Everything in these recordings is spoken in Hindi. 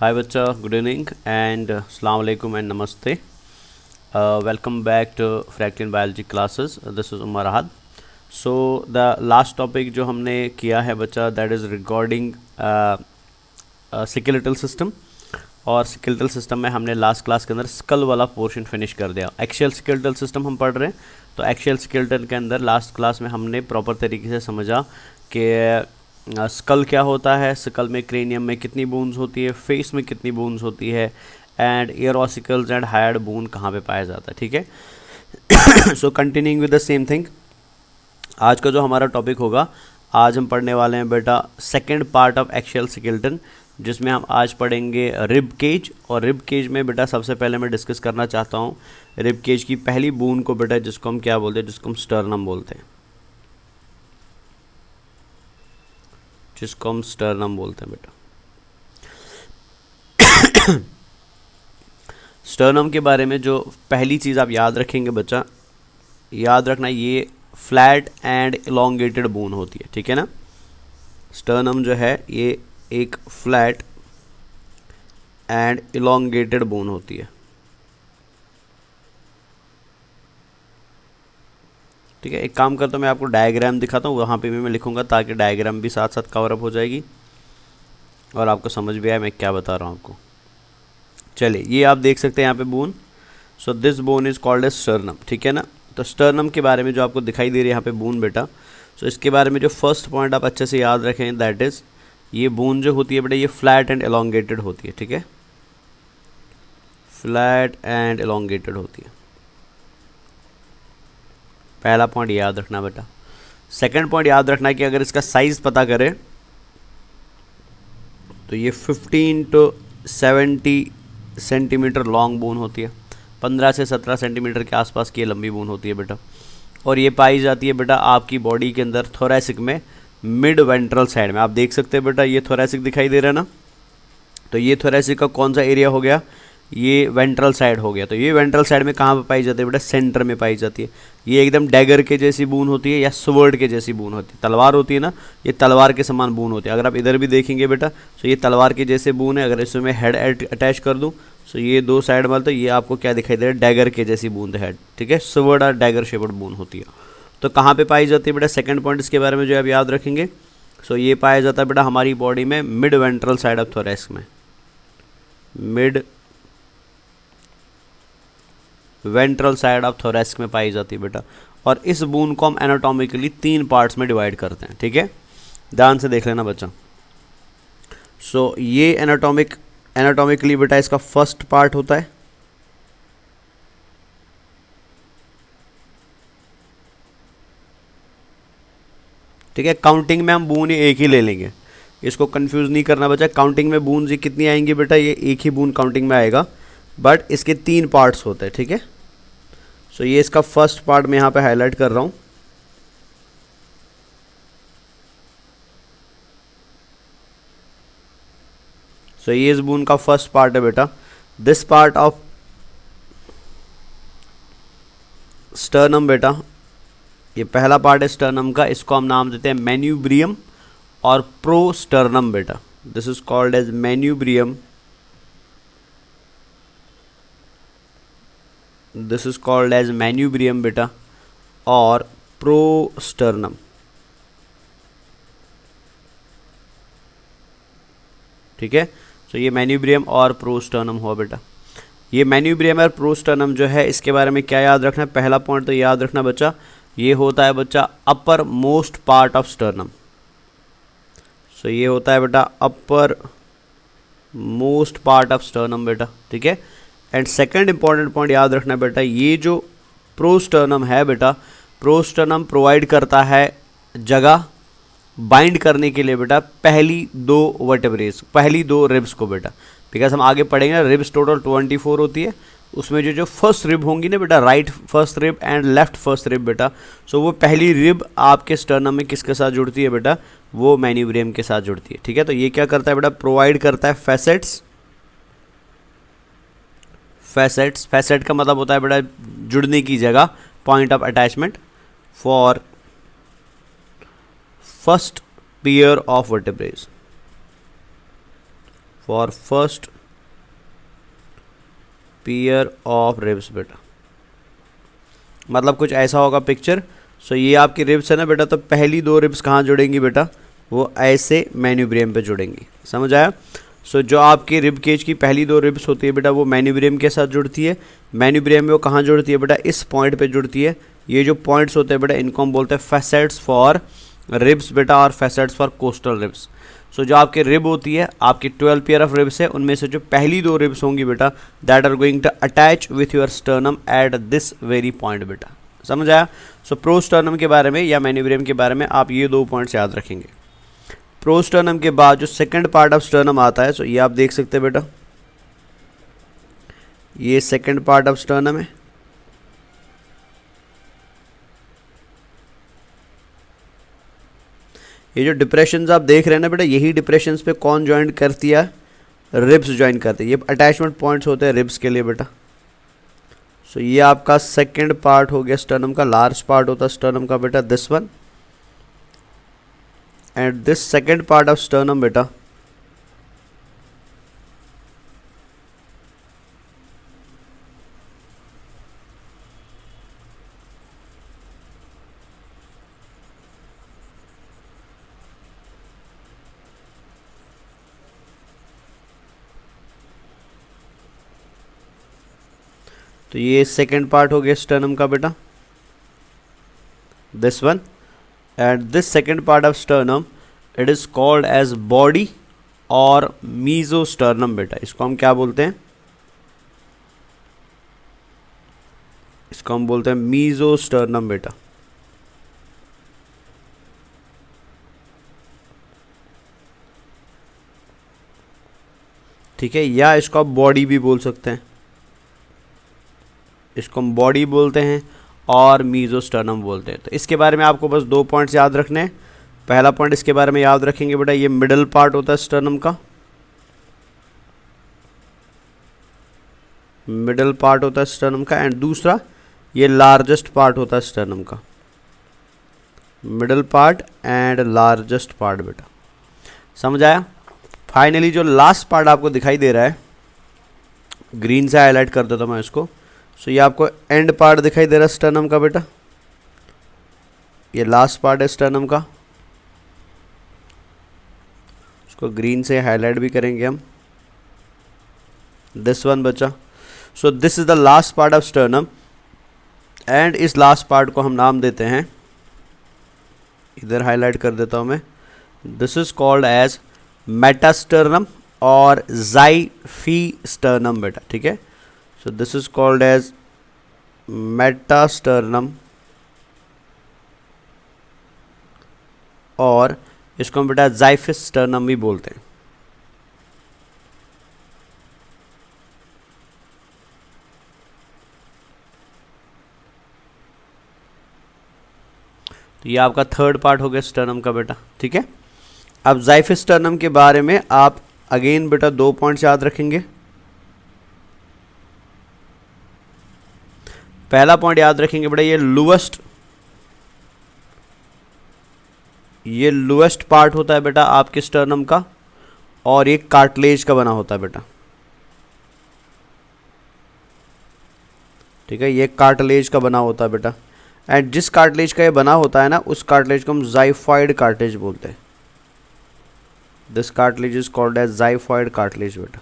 Hi बच्चा, good evening and अस्सलाम वालेकुम and नमस्ते. Welcome back to Franklin Biology classes. This is Umar Ahad. So the last topic जो हमने किया है बच्चा, that is regarding skeletal system. और skeletal system में हमने लास्ट क्लास के अंदर स्कल वाला पोर्शन फिनिश कर दिया. एक्शियल skeletal system हम पढ़ रहे हैं, तो एक्शियल skeletal के अंदर लास्ट क्लास में हमने प्रॉपर तरीके से समझा कि स्कल क्या होता है, स्कल में क्रेनियम में कितनी बोन्स होती है, फेस में कितनी बोन्स होती है, and ear ossicles and hired bone कहाँ पे पाया जाता है. ठीक है. सो continuing with the same thing, आज का जो हमारा टॉपिक होगा, आज हम पढ़ने वाले हैं बेटा second part of axial skeleton, जिसमें हम आज पढ़ेंगे रिब केज. और रिब केज में बेटा सबसे पहले मैं डिस्कस करना चाहता हूँ रिब केज की पहली बोन को बेटा, जिसको हम क्या बोलते हैं, जिसको हम स्टर्नम बोलते हैं, जिसको हम स्टर्नम बोलते हैं बेटा. स्टर्नम के बारे में जो पहली चीज़ आप याद रखेंगे बच्चा, याद रखना ये फ्लैट एंड इलोंगेटेड बोन होती है. ठीक है ना. स्टर्नम जो है ये एक फ्लैट एंड इलोंगेटेड बोन होती है. ठीक है. एक काम करता हूँ, मैं आपको डायग्राम दिखाता हूँ, वहाँ पे भी मैं लिखूँगा ताकि डायग्राम भी साथ साथ कवर अप हो जाएगी और आपको समझ भी आए मैं क्या बता रहा हूँ आपको. चलिए, ये आप देख सकते हैं यहाँ पे bone. So this bone is called as sternum. ठीक है ना. तो स्टर्नम के बारे में जो आपको दिखाई दे रही है यहाँ पे बोन बेटा, सो इसके बारे में जो फर्स्ट पॉइंट आप अच्छे से याद रखें, दैट इज़ ये बोन जो होती है बेटा, ये फ्लैट एंड एलोंगेटेड होती है. ठीक है. फ्लैट एंड एलोंगेटेड होती है. पहला पॉइंट याद रखना बेटा. सेकंड पॉइंट याद रखना कि अगर इसका साइज पता करें तो ये 15 to 70 सेंटीमीटर लॉन्ग बोन होती है. 15 से 17 सेंटीमीटर के आसपास की ये लंबी बोन होती है बेटा. और ये पाई जाती है बेटा आपकी बॉडी के अंदर थोरैसिक में मिड वेंट्रल साइड में. आप देख सकते हैं बेटा, ये थोरैसिक दिखाई दे रहा है ना. तो ये थोरैसिक का कौन सा एरिया हो गया, ये वेंट्रल साइड हो गया. तो ये वेंट्रल साइड में कहाँ पे पाई जाती है बेटा, सेंटर में पाई जाती है. ये एकदम डैगर के जैसी बून होती है या स्वर्ड के जैसी बून होती है. तलवार होती है ना, ये तलवार के समान बून होती है. अगर आप इधर भी देखेंगे बेटा, तो ये तलवार के जैसे बून है. अगर इसमें हेड अटैच कर दूँ तो ये दो साइड में, तो ये आपको क्या दिखाई दे रहा है, डैगर के जैसी बूंद हेड. ठीक है. स्वर्ड और डैगर शेप्ड बून होती है. तो कहाँ पे पाई जाती है बेटा, सेकंड पॉइंट इसके बारे में जो आप याद रखेंगे, सो ये पाया जाता है बेटा हमारी बॉडी में mid ventral side of thoracic में, mid ventral side of thoracic में पाई जाती है बेटा. और इस बून को हम एनाटॉमिकली 3 पार्ट्स में डिवाइड करते हैं. ठीक है. ध्यान से देख लेना बच्चा. सो ये एनाटॉमिकली बेटा इसका फर्स्ट पार्ट होता है. ठीक है. काउंटिंग में हम बून एक ही ले लेंगे, इसको कंफ्यूज नहीं करना बच्चा. काउंटिंग में बून ये कितनी आएंगी बेटा, ये एक ही बून काउंटिंग में आएगा, बट इसके 3 पार्ट्स होते हैं. ठीक है. सो ये इसका फर्स्ट पार्ट मैं यहाँ पे हाईलाइट कर रहा हूँ. सो ये इस बून का फर्स्ट पार्ट है बेटा. दिस पार्ट ऑफ स्टर्नम बेटा, ये पहला पार्ट है स्टर्नम का, इसको हम नाम देते हैं मैन्यूब्रियम और प्रोस्टर्नम बेटा. This is called as manubrium, this is called as manubrium बेटा और प्रोस्टर्नम. ठीक है. तो ये मैन्यूब्रियम और प्रोस्टर्नम हुआ बेटा. ये मैन्यूब्रियम और प्रोस्टर्नम जो है, इसके बारे में क्या याद रखना है, पहला पॉइंट तो याद रखना बच्चा, ये होता है बच्चा uppermost part of sternum. So ये होता है बेटा uppermost part of sternum बेटा. ठीक है. एंड सेकंड इंपॉर्टेंट पॉइंट याद रखना बेटा, ये जो प्रोस्टर्नम है बेटा, प्रोस्टर्नम प्रोवाइड करता है जगह बाइंड करने के लिए बेटा पहली 2 वर्टेब्रेज, पहली 2 रिब्स को बेटा. बिकॉज हम आगे पढ़ेंगे ना, रिब्स टोटल 24 होती है. उसमें जो फर्स्ट रिब होंगी ना बेटा, right first rib end left first rib बेटा, सो वो पहली रिब आपके स्टर्नम में किसके साथ जुड़ती है बेटा, वो मैन्यूब्रियम के साथ जुड़ती है. ठीक है. तो ये क्या करता है बेटा, प्रोवाइड करता है फैसेट्स. फैसेट का मतलब होता है बेटा जुड़ने की जगह, point of attachment for first pair of vertebrae. For first pair of ribs बेटा, मतलब कुछ ऐसा होगा पिक्चर। सो ये आपकी रिब्स है ना बेटा, तो पहली दो रिब्स कहाँ जुड़ेंगी बेटा, वो ऐसे मैन्यूब्रियम पे जुड़ेंगी, समझ आया। सो जो आपकी रिब केज की पहली दो रिब्स होती है बेटा, वो मैन्यूब्रियम के साथ जुड़ती है। मैन्यूब्रियम में वो कहाँ जुड़ती है बेटा, इस पॉइंट पे जुड़ती है। ये जो पॉइंट्स होते हैं बेटा, इनको हम बोलते हैं फैसेट्स फॉर रिब्स बेटा, और फैसेट्स फॉर कोस्टल रिब्स। सो जो आपकी रिब होती है, आपकी 12 पेयर ऑफ रिब्स है, उनमें से जो पहली दो रिब्स होंगी बेटा, that are going to attach with your sternum at this very point बेटा, समझ आया। सो प्रोस्टर्नम के बारे में या मैन्यूब्रियम के बारे में आप ये दो पॉइंट्स याद रखेंगे। प्रोस्टर्नम के बाद जो सेकंड पार्ट ऑफ स्टर्नम आता है, सो ये आप देख सकते हैं बेटा, ये सेकंड पार्ट ऑफ स्टर्नम है। ये जो डिप्रेशंस आप देख रहे हैं ना बेटा, यही डिप्रेशंस पे कौन ज्वाइन करती है, रिब्स ज्वाइन करती है। ये अटैचमेंट पॉइंट्स होते हैं रिब्स के लिए बेटा। सो ये आपका सेकंड पार्ट हो गया स्टर्नम का, लार्ज पार्ट होता है स्टर्नम का बेटा, this one, and this second part of sternum बेटा, तो ये सेकंड पार्ट हो गया स्टर्नम का बेटा, this one, and this second part of sternum it is called as body और मीजोस्टर्नम बेटा। इसको हम क्या बोलते हैं, इसको हम बोलते हैं मीजोस्टर्नम बेटा। ठीक है, या इसको आप बॉडी भी बोल सकते हैं, इसको हम बॉडी बोलते हैं और मीजोस्टर्नम बोलते हैं। तो इसके बारे में आपको बस दो पॉइंट्स याद रखने हैं। पहला पॉइंट इसके बारे में याद रखेंगे बेटा, ये मिडल पार्ट होता है स्टर्नम का, मिडल पार्ट होता है स्टर्नम का, एंड दूसरा ये लार्जेस्ट पार्ट होता है स्टर्नम का, middle part and largest part बेटा, समझ आया। फाइनली जो लास्ट पार्ट आपको दिखाई दे रहा है, ग्रीन से हाईलाइट कर देता हूँ मैं इसको। सो ये आपको एंड पार्ट दिखाई दे रहा है स्टर्नम का बेटा, ये लास्ट पार्ट है स्टर्नम का, इसको ग्रीन से हाईलाइट भी करेंगे हम, दिस वन बचा। सो this is the last part of sternum, and इस लास्ट पार्ट को हम नाम देते हैं, इधर हाईलाइट कर देता हूं मैं, this is called as metasternum और ज़ाइफीस्टर्नम बेटा। ठीक है, so this is called as metasternum और इसको हम बेटा ज़ाइफीस्टर्नम भी बोलते हैं। तो ये आपका थर्ड पार्ट हो गया स्टर्नम का बेटा। ठीक है, अब ज़ाइफीस्टर्नम के बारे में आप अगेन बेटा दो पॉइंट्स याद रखेंगे। पहला पॉइंट याद रखेंगे बेटा, ये लोएस्ट पार्ट होता है बेटा आपके स्टर्नम का, और ये कार्टिलेज का बना होता है बेटा। ठीक है, ये कार्टिलेज का बना होता है बेटा, एंड जिस कार्टिलेज का ये बना होता है ना, उस कार्टिलेज को हम ज़ाइफॉइड कार्टिलेज बोलते हैं। This cartilage is called as xiphoid cartilage बेटा।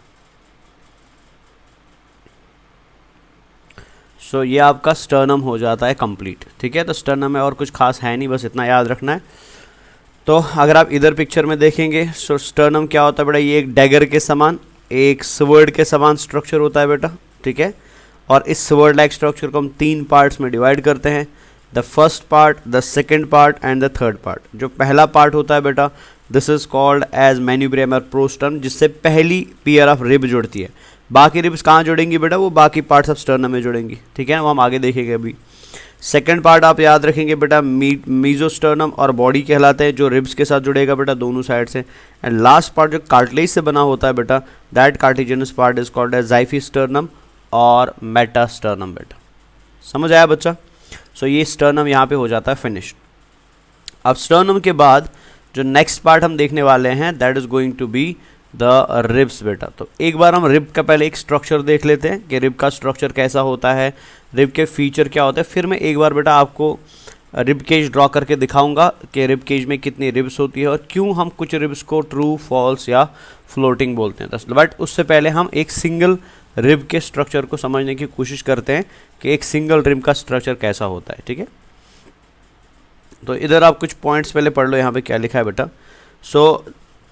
सो ये आपका स्टर्नम हो जाता है कंप्लीट। ठीक है, तो स्टर्नम में और कुछ खास है नहीं, बस इतना याद रखना है। तो अगर आप इधर पिक्चर में देखेंगे, सो स्टर्नम क्या होता है बेटा, ये एक डैगर के समान, एक स्वर्ड के समान स्ट्रक्चर होता है बेटा। ठीक है, और इस स्वर्ड लाइक स्ट्रक्चर को हम तीन पार्ट्स में डिवाइड करते हैं, the first part, the second part and the third part. जो पहला पार्ट होता है बेटा, this is called as manubrium और प्रोस्टर्नम, जिससे पहली पेयर ऑफ रिब जुड़ती है। बाकी रिब्स कहाँ जुड़ेंगी बेटा, वो बाकी पार्ट्स ऑफ स्टर्नम में जुड़ेंगी। ठीक है, वो हम आगे देखेंगे अभी। सेकंड पार्ट आप याद रखेंगे बेटा, मीजोस्टर्नम और बॉडी कहलाते हैं, जो रिब्स के साथ जुड़ेगा बेटा दोनों साइड से। एंड लास्ट पार्ट जो कार्टिलेज से बना होता है बेटा, that cartilaginous part is called as xiphisternum और मेटास्टर्नम बेटा। समझ आया बच्चा? सो ये स्टर्नम यहाँ पे हो जाता है फिनिश। अब स्टर्नम के बाद जो नेक्स्ट पार्ट हम देखने वाले हैं, that is going to be the ribs बेटा। तो एक बार हम रिब का पहले एक स्ट्रक्चर देख लेते हैं कि रिब का स्ट्रक्चर कैसा होता है, रिब के फीचर क्या होते हैं, फिर मैं एक बार बेटा आपको रिब केज ड्रॉ करके दिखाऊंगा कि रिब केज में कितनी रिब्स होती है और क्यों हम कुछ रिब्स को ट्रू, फॉल्स या फ्लोटिंग बोलते हैं। बट उससे पहले हम एक सिंगल रिब के स्ट्रक्चर को समझने की कोशिश करते हैं कि एक सिंगल रिब का स्ट्रक्चर कैसा होता है, ठीक है। तो इधर आप कुछ पॉइंट्स पहले पढ़ लो, यहाँ पे क्या लिखा है बेटा। सो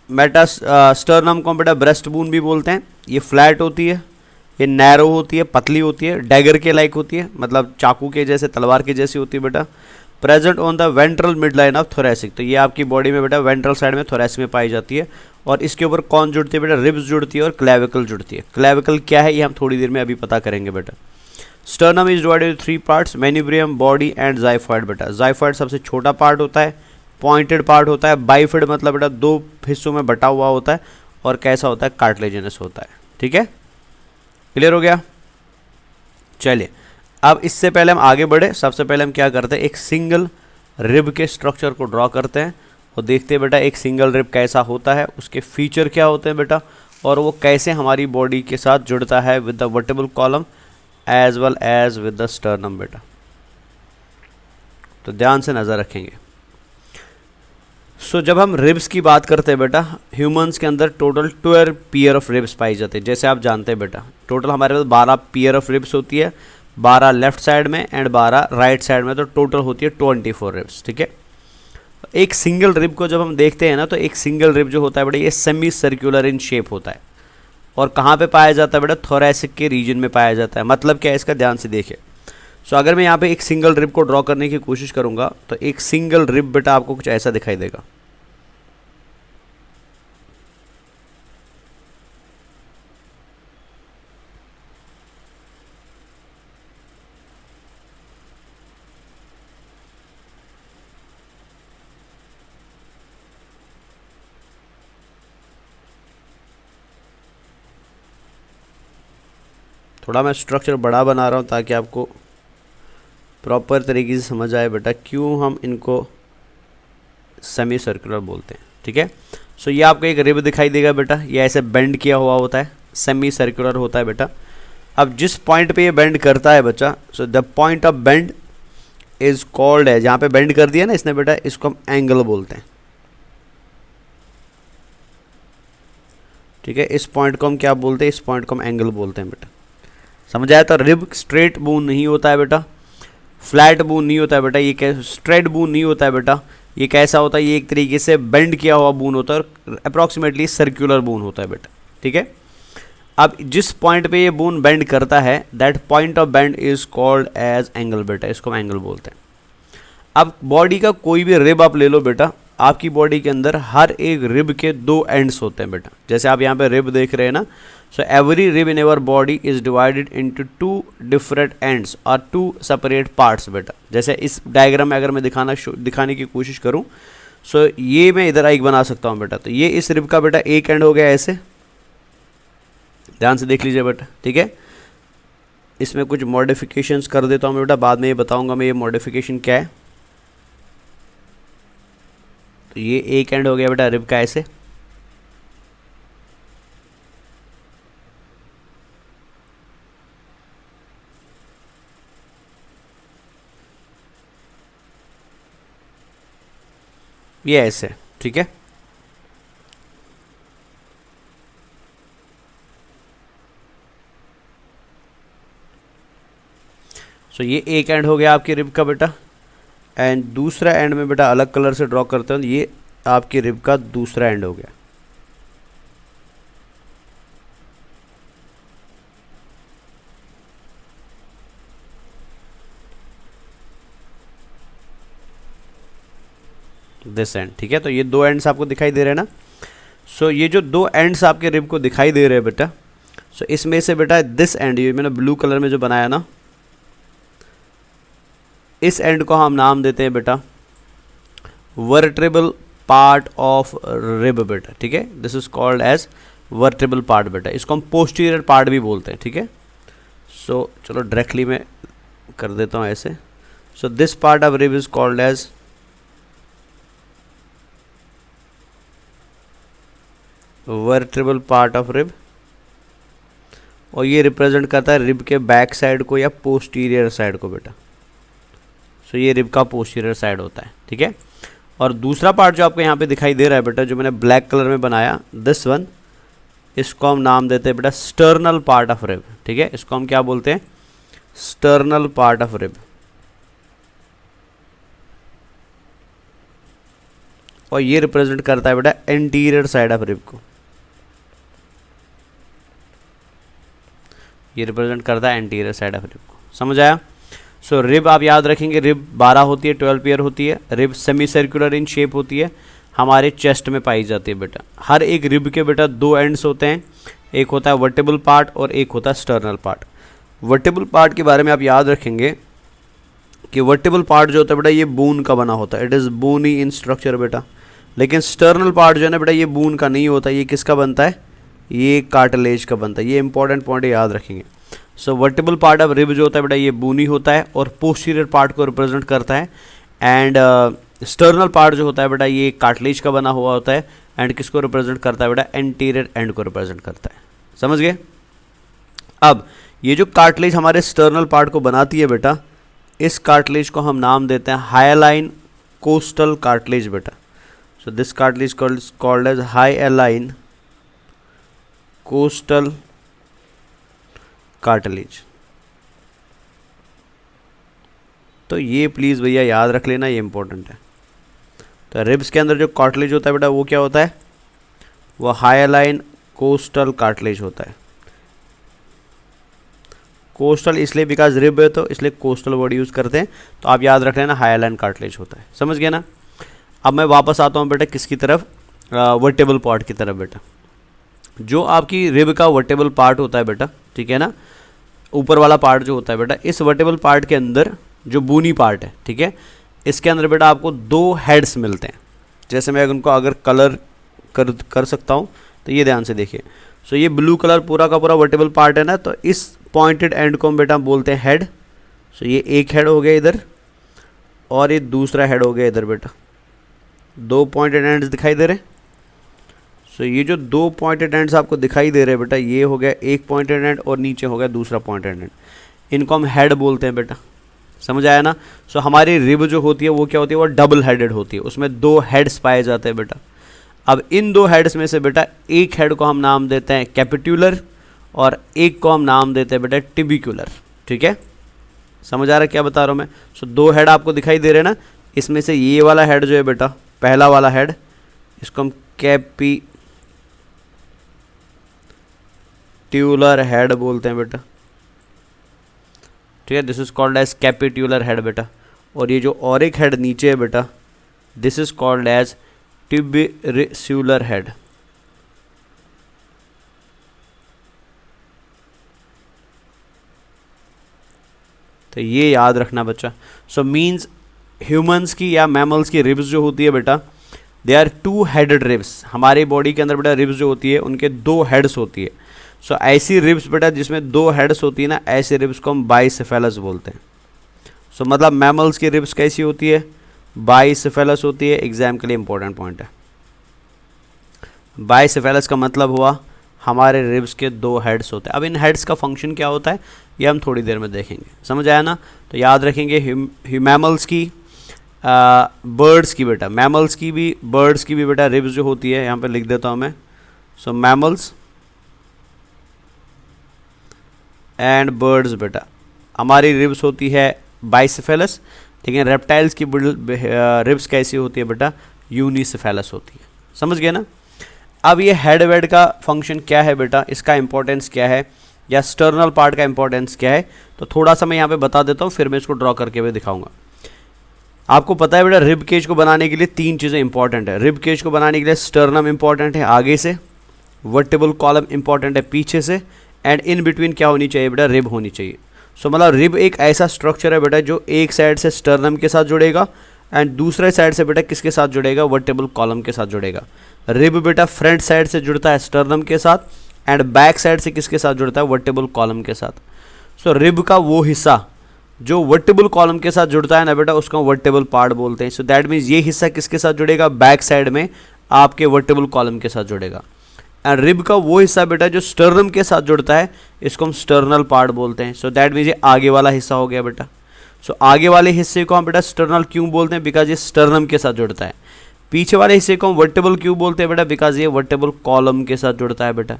मेटा स्टर्नम को बेटा ब्रेस्ट बोन भी बोलते हैं। ये फ्लैट होती है, ये नैरो होती है, पतली होती है, डैगर के लाइक होती है, मतलब चाकू के जैसे, तलवार के जैसी होती है बेटा। Present on the ventral mid line of thoracic, तो ये आपकी बॉडी में बेटा वेंट्रल साइड में थोरेसिक में पाई जाती है। और इसके ऊपर कौन जुड़ती है बेटा, रिब्स जुड़ती है और क्लेविकल जुड़ती है। क्लेविकल क्या है ये हम थोड़ी देर में अभी पता करेंगे बेटा। Sternum is divided three parts, manubrium, body and xiphoid बेटा। जाइफॉइड सबसे छोटा पार्ट होता है, पॉइंटेड पार्ट होता है, बाइफिड मतलब बेटा दो हिस्सों में बटा हुआ होता है, और कैसा होता है, कार्टिलेजिनस होता है, ठीक है। क्लियर हो गया। चलिए अब इससे पहले हम आगे बढ़े, सबसे पहले हम क्या करते हैं, एक सिंगल रिब के स्ट्रक्चर को ड्रॉ करते हैं और देखते हैं बेटा एक सिंगल रिब कैसा होता है, उसके फीचर क्या होते हैं बेटा, और वो कैसे हमारी बॉडी के साथ जुड़ता है with the vertebral column as well as with the sternum बेटा। तो ध्यान से नज़र रखेंगे। जब हम रिब्स की बात करते हैं बेटा, ह्यूमंस के अंदर टोटल 12 पेयर ऑफ रिब्स पाई जाते हैं। जैसे आप जानते हैं बेटा, टोटल हमारे पास 12 पेयर ऑफ रिब्स होती है, 12 लेफ्ट साइड में एंड 12 राइट साइड में, तो टोटल होती है 24 रिब्स, ठीक है। एक सिंगल रिब को जब हम देखते हैं ना, तो एक सिंगल रिब जो होता है बेटा, ये सेमी सर्कुलर इन शेप होता है। और कहाँ पे पाया जाता है बेटा, थोरैसिक के रीजन में पाया जाता है। मतलब क्या है इसका, ध्यान से देखिए। अगर मैं यहाँ पे एक सिंगल रिब को ड्रॉ करने की कोशिश करूँगा, तो एक सिंगल रिब बेटा आपको कुछ ऐसा दिखाई देगा। थोड़ा मैं स्ट्रक्चर बड़ा बना रहा हूँ ताकि आपको प्रॉपर तरीके से समझ आए बेटा क्यों हम इनको सेमी सर्कुलर बोलते हैं, ठीक है। ये आपको एक रिब दिखाई देगा बेटा, ये ऐसे बेंड किया हुआ होता है, सेमी सर्कुलर होता है बेटा। अब जिस पॉइंट पे ये बेंड करता है बच्चा, the point of bend is called है, जहाँ पे बेंड कर दिया ना इसने बेटा, इसको हम एंगल बोलते हैं, ठीक है। इस पॉइंट को हम क्या बोलते हैं, इस पॉइंट को हम एंगल बोलते हैं बेटा। समझ आया। तो रिब स्ट्रेट बोन नहीं होता है बेटा, फ्लैट बोन नहीं होता है बेटा, ये स्ट्रेट बोन नहीं होता है बेटा। ये कैसा होता है, ये एक तरीके से बेंड किया हुआ बोन होता है और अप्रॉक्सीमेटली सर्कुलर बोन होता है बेटा, ठीक है। अब जिस पॉइंट पे ये बोन बेंड करता है, that point of bend is called as angle बेटा, इसको हम एंगल बोलते हैं। अब बॉडी का कोई भी रिब आप ले लो बेटा, आपकी बॉडी के अंदर हर एक रिब के 2 एंड्स होते हैं बेटा। जैसे आप यहाँ पे रिब देख रहे हैं ना, every rib in our body is divided into 2 different ends और 2 सेपरेट पार्ट्स बेटा। जैसे इस डायग्राम में अगर मैं दिखाने की कोशिश करूँ, ये मैं इधर एक बना सकता हूँ बेटा। तो ये इस रिब का बेटा एक एंड हो गया ऐसे, ध्यान से देख लीजिए बेटा, ठीक है। इसमें कुछ मॉडिफिकेशंस कर देता हूँ मैं बेटा, बाद में ये बताऊँगा मैं ये मॉडिफिकेशन क्या है। तो ये एक एंड हो गया बेटा रिब का ऐसे, ये ऐसे, ठीक है। ये एक एंड हो गया आपकी रिब का बेटा, एंड दूसरा एंड में बेटा अलग कलर से ड्रॉ करते हैं, ये आपकी रिब का दूसरा एंड हो गया। दिस एंड, ठीक है। तो ये 2 एंड्स आपको दिखाई दे रहे हैं ना। ये जो 2 एंड्स आपके रिब को दिखाई दे रहे हैं बेटा, इसमें से बेटा दिस एंड, ये मैंने ब्लू कलर में जो बनाया ना, इस एंड को हम नाम देते हैं बेटा वर्टेब्रल पार्ट ऑफ रिब बेटा, ठीक है। This is called as vertebral part बेटा, इसको हम पोस्टीरियर पार्ट भी बोलते हैं, ठीक है। चलो डायरेक्टली मैं कर देता हूँ ऐसे। This part of rib is called as vertebral part of rib, और ये रिप्रेजेंट करता है रिब के बैक साइड को या पोस्टीरियर साइड को बेटा। सो ये रिब का पोस्टीरियर साइड होता है, ठीक है। और दूसरा पार्ट जो आपको यहाँ पे दिखाई दे रहा है बेटा, जो मैंने ब्लैक कलर में बनाया, दिस वन, इसको हम नाम देते हैं बेटा स्टर्नल पार्ट ऑफ रिब, ठीक है। इसको हम क्या बोलते हैं? Sternal part of rib. और ये रिप्रेजेंट करता है बेटा एंटीरियर साइड ऑफ रिब को, ये रिप्रेजेंट करता है एंटीरियर साइड ऑफ रिब को। समझ आया? सो रिब आप याद रखेंगे, रिब 12 होती है, 12 पेयर होती है। Rib semi circular in shape होती है, हमारे चेस्ट में पाई जाती है बेटा। हर एक रिब के बेटा 2 एंड्स होते हैं, एक होता है वर्टेबल पार्ट और एक होता है स्टर्नल पार्ट। वर्टेबल पार्ट के बारे में आप याद रखेंगे कि वर्टेबल पार्ट जो होता है बेटा ये बोन का बना होता है, it is bony in structure बेटा। लेकिन स्टर्नल पार्ट जो है ना बेटा ये बोन का नहीं होता, ये किसका बनता है? ये कार्टिलेज का बनता है। ये इंपॉर्टेंट पॉइंट याद रखेंगे। सो वर्टेबल पार्ट ऑफ रिब जो होता है बेटा ये बोनी होता है और पोस्टीरियर पार्ट को रिप्रेजेंट करता है। एंड स्टर्नल पार्ट जो होता है बेटा ये कार्टिलेज का बना हुआ होता है एंड किसको रिप्रेजेंट करता है बेटा? एंटीरियर एंड को रिप्रेजेंट करता है। समझ गए? अब ये जो कार्टिलेज हमारे स्टर्नल पार्ट को बनाती है बेटा, इस कार्टिलेज को हम नाम देते हैं हाइलाइन कोस्टल कार्टिलेज बेटा। So this cartilage called as hyaline costal cartilage. तो ये प्लीज़ भैया याद रख लेना, ये इंपॉर्टेंट है। तो रिब्स के अंदर जो कार्टिलेज होता है बेटा वो क्या होता है? वो हाइलाइन कोस्टल कार्टिलेज होता है। कोस्टल इसलिए बिकॉज रिब है तो इसलिए कोस्टल वर्ड यूज़ करते हैं, तो आप याद रख लेना हाइलाइन कार्टिलेज होता है। समझ गए ना? अब मैं वापस आता हूँ बेटा किसकी तरफ? वर्टेबल पार्ट की तरफ बेटा। जो आपकी रिब का वर्टेबल पार्ट होता है बेटा, ठीक है ना, ऊपर वाला पार्ट जो होता है बेटा, इस वर्टेबल पार्ट के अंदर जो बूनी पार्ट है, ठीक है, इसके अंदर बेटा आपको 2 हेड्स मिलते हैं। जैसे मैं उनको अगर कलर कर सकता हूँ तो ये ध्यान से देखिए। सो ये ब्लू कलर पूरा का पूरा वर्टेबल पार्ट है ना, तो इस पॉइंटेड एंड को हम बेटा बोलते हैं हेड। सो ये एक हेड हो गया इधर और ये दूसरा हेड हो गया इधर बेटा। 2 पॉइंटेड एंड्स दिखाई दे रहे हैं। सो ये जो 2 पॉइंटेड एंड्स आपको दिखाई दे रहे हैं बेटा, ये हो गया एक पॉइंटेड एंड और नीचे हो गया दूसरा पॉइंटेड एंड। इनको हम हेड बोलते हैं बेटा। समझ आया ना? सो हमारी रिब जो होती है वो क्या होती है? वो डबल हेडेड होती है, उसमें 2 हेड्स पाए जाते हैं बेटा। अब इन 2 हेड्स में से बेटा एक हेड को हम नाम देते हैं कैपिट्यूलर और एक को हम नाम देते हैं बेटा टिबिक्युलर। ठीक है, समझ आ रहा है क्या बता रहा हूँ मैं? सो 2 हेड आपको दिखाई दे रहे हैं ना, इसमें से ये वाला हेड जो है बेटा, पहला वाला हेड, इसको हम कैपिट्यूलर हेड बोलते हैं बेटा। ठीक है, this is called as capitular head बेटा। और ये जो और एक हेड नीचे है बेटा, this is called as tubercular head. तो ये याद रखना बच्चा। सो मीन्स ह्यूमंस की या मैमल्स की रिब्स जो होती है बेटा, दे आर 2 हेडेड रिब्स। हमारी बॉडी के अंदर बेटा रिब्स जो होती है उनके 2 हेड्स होती है। सो ऐसी रिब्स बेटा जिसमें 2 हेड्स होती है ना, ऐसे रिब्स को हम बाइसेफेलस बोलते हैं। सो मतलब मैमल्स की रिब्स कैसी होती है? बाइसेफेलस होती है। एग्जाम के लिए इंपॉर्टेंट पॉइंट है। बाइसेफेलस का मतलब हुआ हमारे रिब्स के 2 हेड्स होते हैं। अब इन हेड्स का फंक्शन क्या होता है ये हम थोड़ी देर में देखेंगे। समझ आया ना? तो याद रखेंगे मैमल्स की, बर्ड्स की बेटा, मैमल्स की भी, बर्ड्स की भी बेटा रिब्स जो होती है, यहाँ पे लिख देता हूँ मैं। सो मैमल्स एंड बर्ड्स बेटा, हमारी रिब्स होती है बाइसेफेलस, लेकिन रेप्टाइल्स की रिब्स कैसी होती है बेटा? यूनिसेफेलस होती है। समझ गए ना? अब ये हेड वेड का फंक्शन क्या है बेटा, इसका इंपॉर्टेंस क्या है, या स्टर्नल पार्ट का इंपॉर्टेंस क्या है, तो थोड़ा सा मैं यहाँ पे बता देता हूँ, फिर मैं इसको ड्रॉ करके भी दिखाऊंगा। आपको पता है बेटा रिब केज को बनाने के लिए 3 चीज़ें इंपॉर्टेंट है। रिब केज को बनाने के लिए स्टर्नम इंपॉर्टेंट है आगे से, वर्टेबल कॉलम इंपॉर्टेंट है पीछे से, एंड इन बिटवीन क्या होनी चाहिए बेटा? रिब होनी चाहिए। सो मतलब रिब एक ऐसा स्ट्रक्चर है बेटा जो एक साइड से स्टर्नम के साथ जुड़ेगा एंड दूसरे साइड से बेटा किसके साथ जुड़ेगा? वर्टेबल कॉलम के साथ जुड़ेगा। रिब बेटा फ्रंट साइड से जुड़ता है स्टर्नम के साथ एंड बैक साइड से किसके साथ जुड़ता है? वर्टेबल कॉलम के साथ। सो रिब का वो हिस्सा जो वर्टेबल कॉलम के साथ जुड़ता है ना बेटा, उसको वर्टेबल पार्ट बोलते हैं। सो दैट मीन्स ये हिस्सा किसके साथ जुड़ेगा? बैक साइड में आपके वर्टेबल कॉलम के साथ जुड़ेगा। एंड रिब का वो हिस्सा बेटा जो स्टर्नम के साथ जुड़ता है, इसको हम स्टर्नल पार्ट बोलते हैं। सो दैट मीन्स ये आगे वाला हिस्सा हो गया बेटा। सो आगे वाले हिस्से को हम बेटा स्टर्नल क्यों बोलते हैं? बिकॉज ये स्टर्नम के साथ जुड़ता है। पीछे वाले हिस्से को हम वर्टेबल क्यों बोलते हैं बेटा? बिकॉज ये वर्टेबल कॉलम के साथ जुड़ता है बेटा।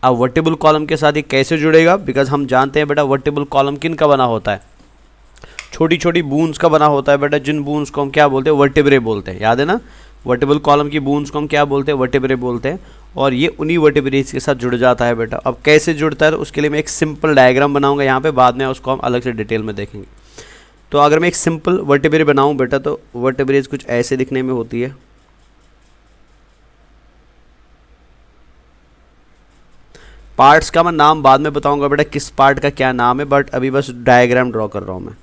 अब वर्टेबल कॉलम के साथ ये कैसे जुड़ेगा? बिकॉज हम जानते हैं बेटा वर्टेबल कॉलम किन का बना होता है? छोटी छोटी बूंस का बना होता है बेटा, जिन बूंस को हम क्या बोलते हैं? वर्टेब्रे बोलते हैं। याद है ना? वर्टेबल कॉलम की बूंस को हम क्या बोलते हैं? वर्टेब्रे बोलते हैं। और ये उन्हीं वर्टेब्रेज के साथ जुड़ जाता है बेटा। अब कैसे जुड़ता है तो उसके लिए मैं एक सिंपल डायग्राम बनाऊंगा यहाँ पे, बाद में उसको हम अलग से डिटेल में देखेंगे। तो अगर मैं एक सिंपल वर्टेब्रे बनाऊं बेटा, तो वर्टेब्रेज कुछ ऐसे दिखने में होती है। पार्ट्स का मैं नाम बाद में बताऊंगा बेटा, किस पार्ट का क्या नाम है, बट अभी बस डायग्राम ड्रॉ कर रहा हूं मैं।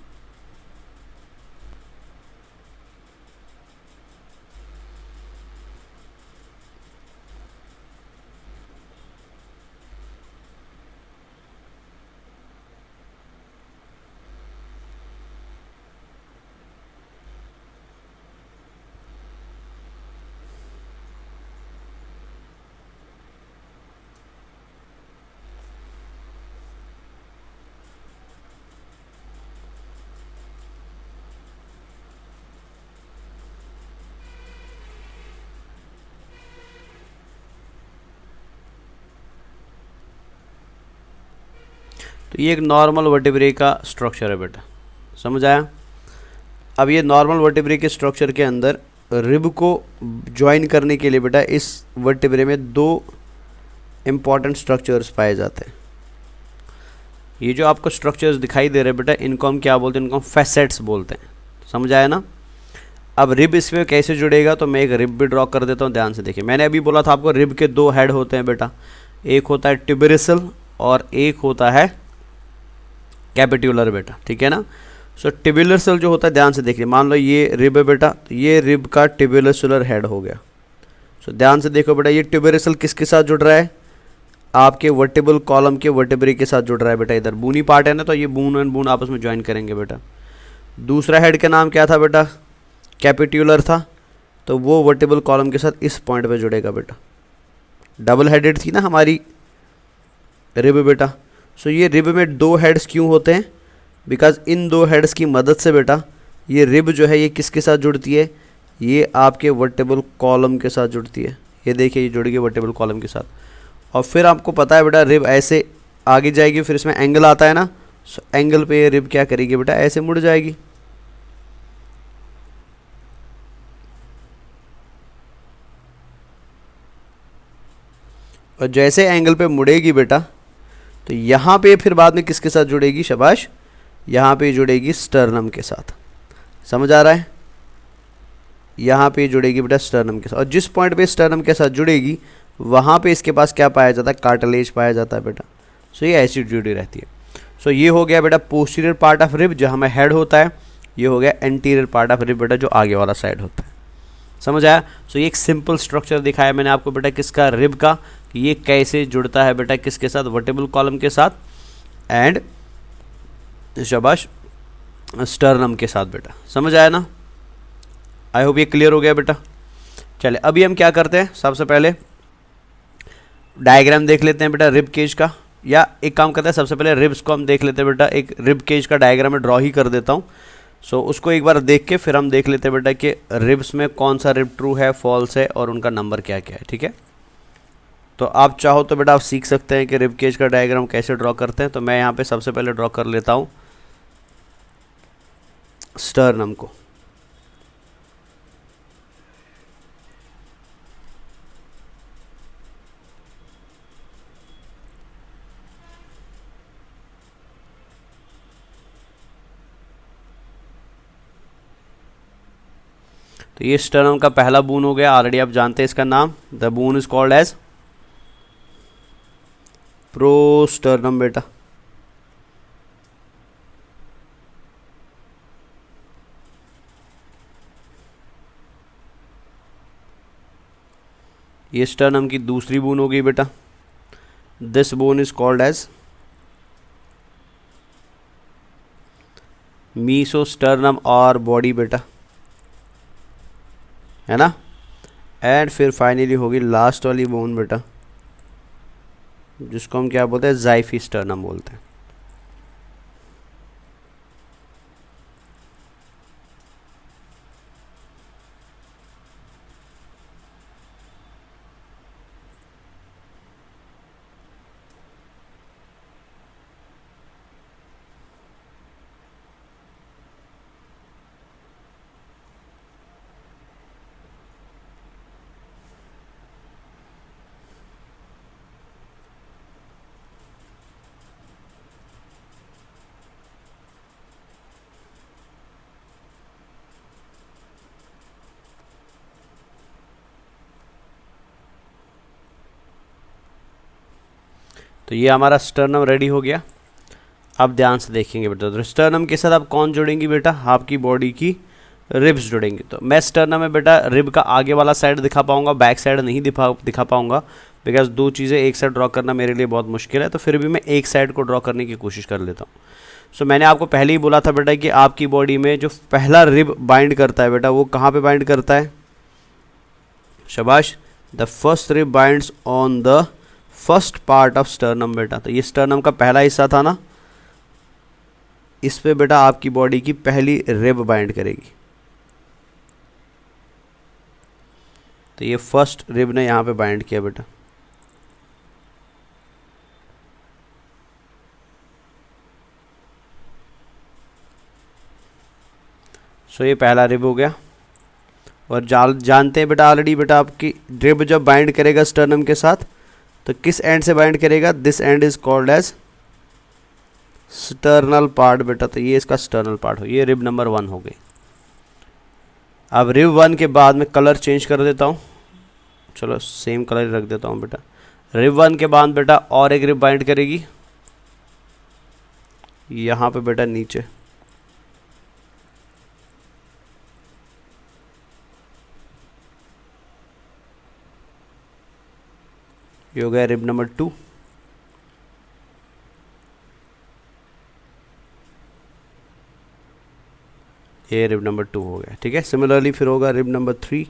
तो ये एक नॉर्मल वर्टेब्रे का स्ट्रक्चर है बेटा, समझ आया? अब ये नॉर्मल वर्टेब्रे के स्ट्रक्चर के अंदर रिब को ज्वाइन करने के लिए बेटा इस वर्टेब्रे में दो इम्पॉर्टेंट स्ट्रक्चर्स पाए जाते हैं। ये जो आपको स्ट्रक्चर्स दिखाई दे रहे हैं बेटा, इनको हम क्या बोलते हैं? इनको हम फैसेट्स बोलते हैं। समझ आया ना? अब रिब इसमें कैसे जुड़ेगा, तो मैं एक रिब भी ड्रॉ कर देता हूँ। ध्यान से देखिए, मैंने अभी बोला था आपको रिब के दो हेड होते हैं बेटा, एक होता है ट्यूबेरसल और एक होता है कैपिट्यूलर बेटा, ठीक है ना? सो ट्यूबुलर सेल जो होता है, ध्यान से देखिए, मान लो ये रिब है बेटा, तो ये रिब का ट्यूबुलर हेड हो गया। सो ध्यान से देखो बेटा, ये ट्यूबुलर सेल किसके साथ जुड़ रहा है? आपके वर्टेबल कॉलम के वर्टेब्रे के साथ जुड़ रहा है बेटा। इधर बूनी पार्ट है ना, तो ये बून एंड बून आपस में ज्वाइन करेंगे बेटा। दूसरा हेड का नाम क्या था बेटा? कैपिट्यूलर था, तो वो वर्टेबल कॉलम के साथ इस पॉइंट पे जुड़ेगा बेटा। डबल हेडेड थी ना हमारी रिब बेटा। सो ये रिब में दो हेड्स क्यों होते हैं? बिकॉज इन दो हेड्स की मदद से बेटा ये रिब जो है ये किसके साथ जुड़ती है? ये आपके वर्टेबल कॉलम के साथ जुड़ती है। ये देखिए, ये जुड़ गई वर्टेबल कॉलम के साथ। और फिर आपको पता है बेटा, रिब ऐसे आगे जाएगी, फिर इसमें एंगल आता है ना, सो एंगल पे ये रिब क्या करेगी बेटा? ऐसे मुड़ जाएगी। और जैसे एंगल पे मुड़ेगी बेटा, तो यहाँ पे फिर बाद में किसके साथ जुड़ेगी? शाबाश, यहाँ पे जुड़ेगी स्टर्नम के साथ। समझ आ रहा है? यहाँ पे जुड़ेगी बेटा स्टर्नम के साथ। और जिस पॉइंट पे स्टर्नम के साथ जुड़ेगी, वहाँ पे इसके पास क्या पाया जाता है? कार्टिलेज पाया जाता है बेटा। सो ये ऐसी जुड़ी रहती है। सो ये हो गया बेटा पोस्टीरियर पार्ट ऑफ रिब, जहाँ में हेड होता है। ये हो गया एंटीरियर पार्ट ऑफ रिब बेटा, जो आगे वाला साइड होता है। समझ आया? सो ये एक सिंपल स्ट्रक्चर दिखाया मैंने आपको बेटा, किसका? रिब का, कि ये कैसे जुड़ता है बेटा किसके साथ? वर्टेबल कॉलम के साथ एंड शाबाश स्टर्नम के साथ बेटा। समझ आया ना? आई होप ये क्लियर हो गया बेटा। चले अभी हम क्या करते हैं, सबसे पहले डायग्राम देख लेते हैं बेटा रिब केज का, या एक काम करते हैं, सबसे पहले रिब्स को हम देख लेते हैं बेटा। एक रिब केज का डायग्राम में ड्रॉ ही कर देता हूँ। सो उसको एक बार देख के फिर हम देख लेते हैं बेटा कि रिब्स में कौन सा रिब ट्रू है, फॉल्स है, और उनका नंबर क्या क्या है। ठीक है, तो आप चाहो तो बेटा आप सीख सकते हैं कि रिब केज का डायग्राम कैसे ड्रॉ करते हैं। तो मैं यहाँ पे सबसे पहले ड्रॉ कर लेता हूँ स्टर्नम को। तो ये स्टर्नम का पहला बून हो गया, ऑलरेडी आप जानते हैं इसका नाम। The bone is called as prosternum बेटा। ये स्टर्नम की दूसरी बून हो गई बेटा। This bone is called as mesosternum और बॉडी बेटा, है ना। एंड फिर फाइनली होगी लास्ट वाली बोन बेटा, जिसको हम क्या बोलते हैं, ज़ाइफी स्टर्नम बोलते हैं। तो ये हमारा स्टर्नम रेडी हो गया। अब ध्यान से देखेंगे बेटा, तो स्टर्नम के साथ आप कौन जोड़ेंगी बेटा, आपकी बॉडी की रिब्स जुड़ेंगे। तो मैं स्टर्नम में बेटा रिब का आगे वाला साइड दिखा पाऊंगा, बैक साइड नहीं दिखा पाऊंगा, बिकॉज दो चीज़ें एक साइड ड्रॉ करना मेरे लिए बहुत मुश्किल है। तो फिर भी मैं एक साइड को ड्रॉ करने की कोशिश कर लेता हूँ। सो मैंने आपको पहले ही बोला था बेटा कि आपकी बॉडी में जो पहला रिब बाइंड करता है बेटा, वो कहाँ पे बाइंड करता है, शाबाश, the first rib binds on the first part of sternum बेटा। तो ये स्टर्नम का पहला हिस्सा था ना, इस पे बेटा आपकी बॉडी की पहली रिब बाइंड करेगी। तो ये फर्स्ट रिब ने यहाँ पे बाइंड किया बेटा। सो ये पहला रिब हो गया। और जानते हैं बेटा ऑलरेडी बेटा, आपकी रिब जब बाइंड करेगा स्टर्नम के साथ तो किस एंड से बाइंड करेगा, this end is called as sternal part बेटा। तो ये इसका स्टर्नल पार्ट हो, ये रिब नंबर 1 हो गई। अब रिब 1 के बाद में कलर चेंज कर देता हूँ, चलो सेम कलर रख देता हूँ बेटा। रिब 1 के बाद बेटा और एक रिब बाइंड करेगी यहाँ पे बेटा नीचे, ये हो गया रिब नंबर 2। ये रिब नंबर 2 हो गया, ठीक है। सिमिलरली फिर होगा रिब नंबर 3,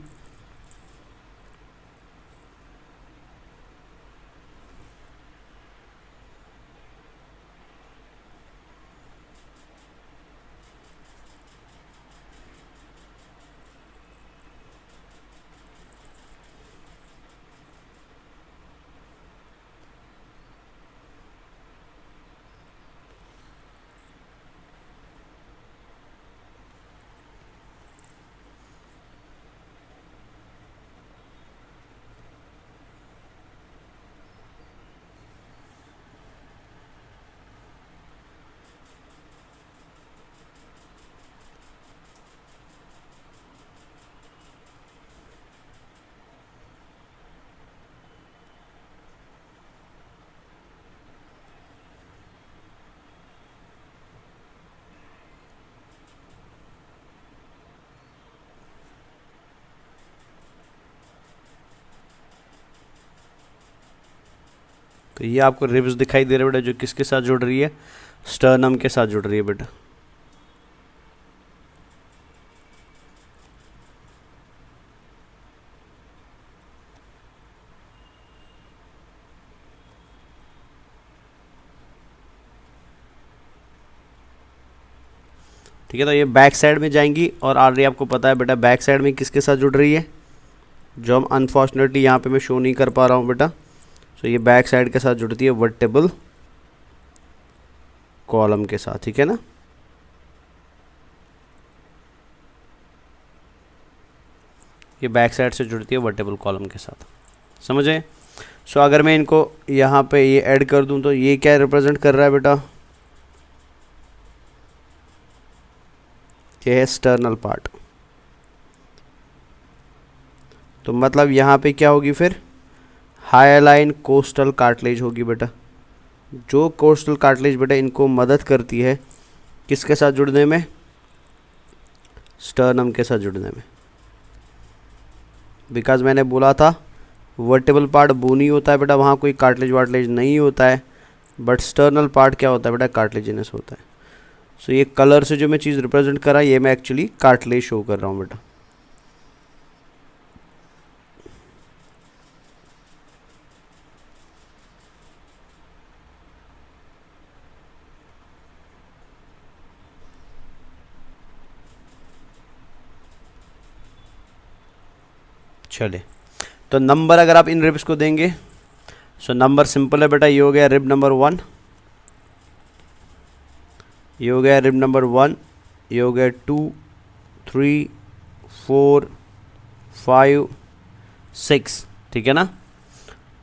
तो ये आपको रिब्स दिखाई दे रहे बेटा, जो किसके साथ जुड़ रही है, स्टर्नम के साथ जुड़ रही है बेटा। ठीक है, तो ये बैक साइड में जाएंगी और ऑलरेडी आपको पता है बेटा बैक साइड में किसके साथ जुड़ रही है, जो हम अनफॉर्चुनेटली यहाँ पे मैं शो नहीं कर पा रहा हूँ बेटा। तो ये बैक साइड के साथ जुड़ती है वर्टेबल कॉलम के साथ, ठीक है ना। ये बैक साइड से जुड़ती है वर्टेबल कॉलम के साथ, समझे। सो अगर मैं इनको यहाँ पे ये ऐड कर दूँ तो ये क्या रिप्रेजेंट कर रहा है बेटा, ये है स्टर्नल पार्ट। तो मतलब यहाँ पे क्या होगी फिर, हाइलाइन कोस्टल कार्टिलेज होगी बेटा। जो कोस्टल कार्टिलेज बेटा इनको मदद करती है किसके साथ जुड़ने में, स्टर्नम के साथ जुड़ने में। बिकॉज मैंने बोला था वर्टेबल पार्ट बोनी होता है बेटा, वहाँ कोई कार्टिलेज वार्टिलेज नहीं होता है, बट स्टर्नल पार्ट क्या होता है बेटा, कार्टिलेजिनस होता है। सो ये कलर से जो मैं चीज़ रिप्रेजेंट करा, ये मैं एक्चुअली कार्टिलेज शो कर रहा हूँ बेटा। चले, तो नंबर अगर आप इन रिब्स को देंगे, सो नंबर सिंपल है बेटा, ये हो गया रिब नंबर 1, ये हो गया रिब नंबर 1, ये हो गया 2, 3, 4, 5, 6, ठीक है ना।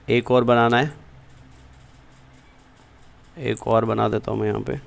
एक और बनाना है, एक और बना देता हूँ मैं यहाँ पे।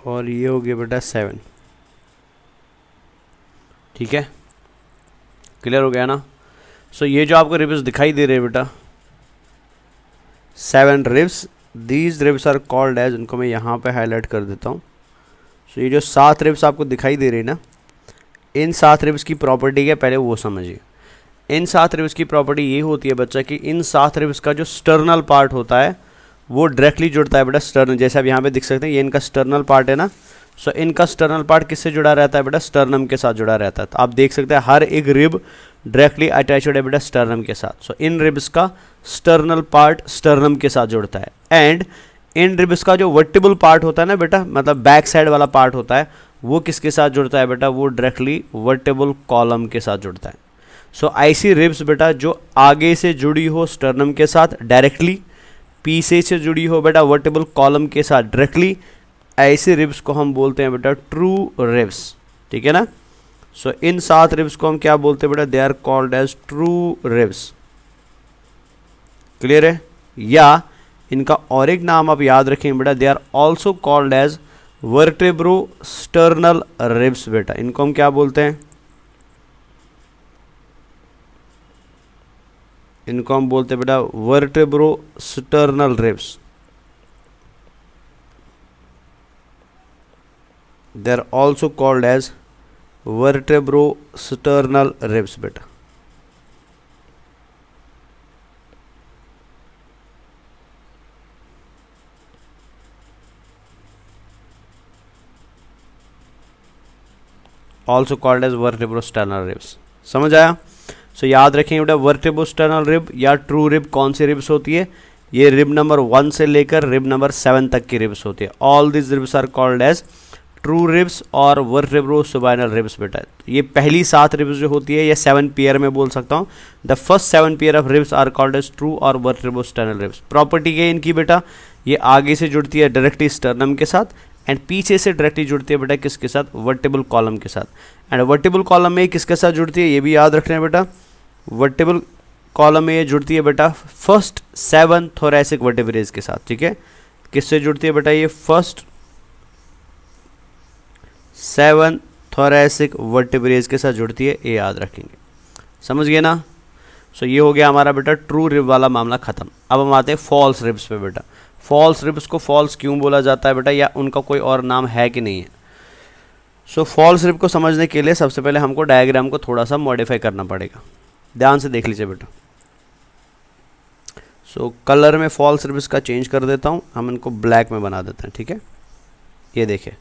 और ये हो गया बेटा 7, ठीक है, क्लियर हो गया ना। सो ये जो आपको रिब्स दिखाई दे रहे हैं बेटा, 7 ribs, these ribs are called as, उनको मैं यहाँ पे हाईलाइट कर देता हूँ। सो ये जो 7 रिब्स आपको दिखाई दे रही है ना, इन 7 रिब्स की प्रॉपर्टी क्या पहले वो समझिए। इन 7 रिब्स की प्रॉपर्टी ये होती है बच्चा कि इन 7 रिब्स का जो स्टर्नल पार्ट होता है वो डायरेक्टली जुड़ता है बेटा स्टर्न, जैसे आप यहाँ पे देख सकते हैं ये इनका स्टर्नल पार्ट है ना। सो इनका स्टर्नल पार्ट किससे जुड़ा रहता है बेटा, स्टर्नम के साथ जुड़ा रहता है। तो आप देख सकते हैं हर एक रिब डायरेक्टली अटैच्ड है बेटा स्टर्नम के साथ। सो इन रिब्स का स्टर्नल पार्ट स्टर्नम के साथ जुड़ता है, एंड इन रिब्स का जो वर्टिबल पार्ट होता है ना बेटा, मतलब बैक साइड वाला पार्ट होता है, वो किसके साथ जुड़ता है बेटा, वो डायरेक्टली वर्टिबल कॉलम के साथ जुड़ता है। सो ऐसी रिब्स बेटा जो आगे से जुड़ी हो स्टर्नम के साथ डायरेक्टली, पीछे से जुड़ी हो बेटा वर्टिबल कॉलम के साथ डायरेक्टली, ऐसे रिब्स को हम बोलते हैं बेटा ट्रू रिब्स, ठीक है ना। सो इन 7 रिब्स को हम क्या बोलते हैं बेटा, they are called as true ribs, clear है। या इनका और एक नाम आप याद रखें बेटा, they are also called as vertebrosternal ribs बेटा, इनको हम क्या बोलते हैं, इनको हम बोलते हैं बेटा vertebrosternal ribs. They are also called as vertebrosternal ribs बेटा। Also called as vertebrosternal ribs, समझ आया। सो याद रखेंगे बेटा वर्टेब्रो स्टर्नल रिब या ट्रू रिब कौन सी रिब्स होती है, ये रिब नंबर 1 से लेकर रिब नंबर 7 तक की रिब्स होती है। All this ribs are called as true ribs और वर्टेब्रो सुबाइनल रिब्स बेटा। ये पहली 7 रिब्स जो होती है, ये 7 पेयर में बोल सकता हूँ, the first 7 pair of ribs are called as true और वर्टेब्रो स्टर्नल रिब्स। प्रॉपर्टी क्या है इनकी बेटा, ये आगे से जुड़ती है डायरेक्टली स्टर्नम के साथ, एंड पीछे से डायरेक्टली जुड़ती है बेटा किसके साथ, वर्टिबल कॉलम के साथ। एंड वर्टिबल कॉलम में किसके साथ जुड़ती है, ये भी याद रखना है बेटा, वर्टिबल कॉलम में ये जुड़ती है बेटा फर्स्ट 7 थोरैसिक वर्टिब्रेज के साथ, ठीक है। किससे जुड़ती है बेटा, ये फर्स्ट 7 थोरैसिक वर्टिब्रेज के साथ जुड़ती है, ये याद रखेंगे, समझ गए ना। सो ये हो गया हमारा बेटा ट्रू रिब वाला मामला खत्म। अब हम आते हैं फॉल्स रिब्स पे बेटा। फॉल्स रिब्स को फॉल्स क्यों बोला जाता है बेटा, या उनका कोई और नाम है कि नहीं है। सो फॉल्स रिब को समझने के लिए सबसे पहले हमको डायग्राम को थोड़ा सा मॉडिफाई करना पड़ेगा, ध्यान से देख लीजिए बेटा। सो कलर में फॉल्स रिब्स का चेंज कर देता हूँ, हम इनको ब्लैक में बना देते हैं, ठीक है। ये देखिए,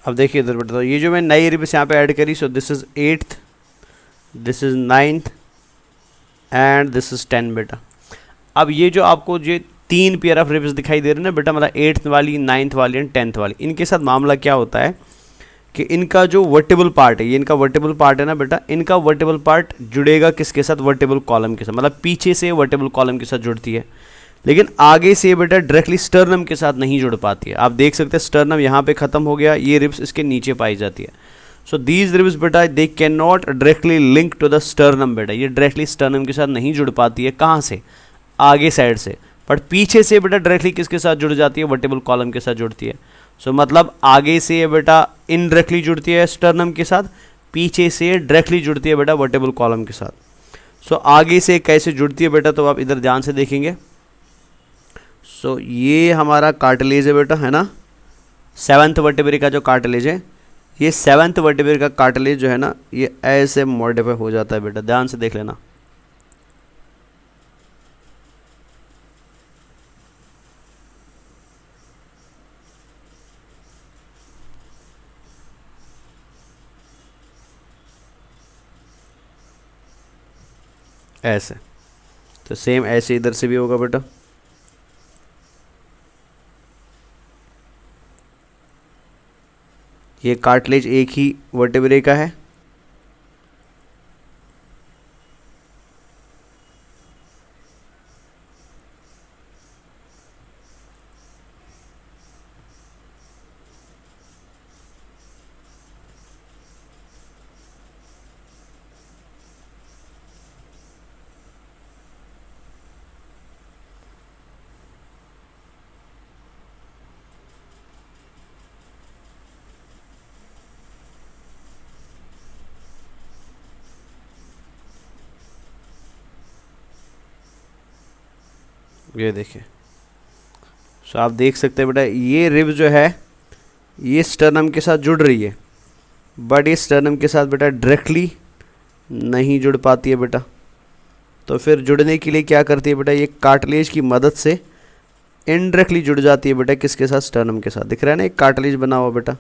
अब देखिए इधर बेटा, तो ये जो मैं नई रिब्स यहाँ पे ऐड करी, सो this is 8th, this is 9th and this is 10 बेटा। अब ये जो आपको जो 3 पेयर ऑफ रिब्स दिखाई दे रहे हैं ना बेटा, मतलब 8th वाली, 9th वाली एंड 10th वाली, इनके साथ मामला क्या होता है कि इनका जो वर्टिबल पार्ट है, ये इनका वर्टिबल पार्ट है ना बेटा, इनका वर्टिबल पार्ट जुड़ेगा किसके साथ? वर्टिबल कॉलम के साथ, मतलब पीछे से वर्टिबल कॉलम के साथ जुड़ती है, लेकिन आगे से बेटा डायरेक्टली स्टर्नम के साथ नहीं जुड़ पाती है। आप देख सकते हैं स्टर्नम यहाँ पे खत्म हो गया, ये रिब्स इसके नीचे पाई जाती है। सो दीज रिब्स बेटा they can not directly link to the sternum बेटा, ये डायरेक्टली स्टर्नम के साथ नहीं जुड़ पाती है। कहाँ से? आगे साइड से, बट पीछे से बेटा डायरेक्टली किसके साथ जुड़ जाती है? वर्टिबल कॉलम के साथ जुड़ती है। सो मतलब आगे से बेटा इनडायरेक्टली जुड़ती है स्टर्नम के साथ, पीछे से डायरेक्टली जुड़ती है बेटा वर्टिबल कॉलम के साथ। सो आगे से कैसे जुड़ती है बेटा, तो आप इधर ध्यान से देखेंगे। सो ये हमारा कार्टिलेज है बेटा, है ना, 7th वर्टेब्रे का जो कार्टिलेज है, ये 7th वर्टेब्रे का कार्टिलेज जो है ना, ये ऐसे मॉडिफाई हो जाता है बेटा, ध्यान से देख लेना। ऐसे, तो सेम ऐसे इधर से भी होगा बेटा। ये कार्टिलेज एक ही वर्टेब्रे का है, ये देखिए। सो आप देख सकते हैं बेटा, ये रिब जो है ये स्टर्नम के साथ जुड़ रही है, बट ये स्टर्नम के साथ बेटा डायरेक्टली नहीं जुड़ पाती है बेटा। तो फिर जुड़ने के लिए क्या करती है बेटा, ये कार्टिलेज की मदद से इनडायरेक्टली जुड़ जाती है बेटा, किसके साथ? स्टर्नम के साथ। दिख रहा है ना एक कार्टिलेज बना हुआ बेटा।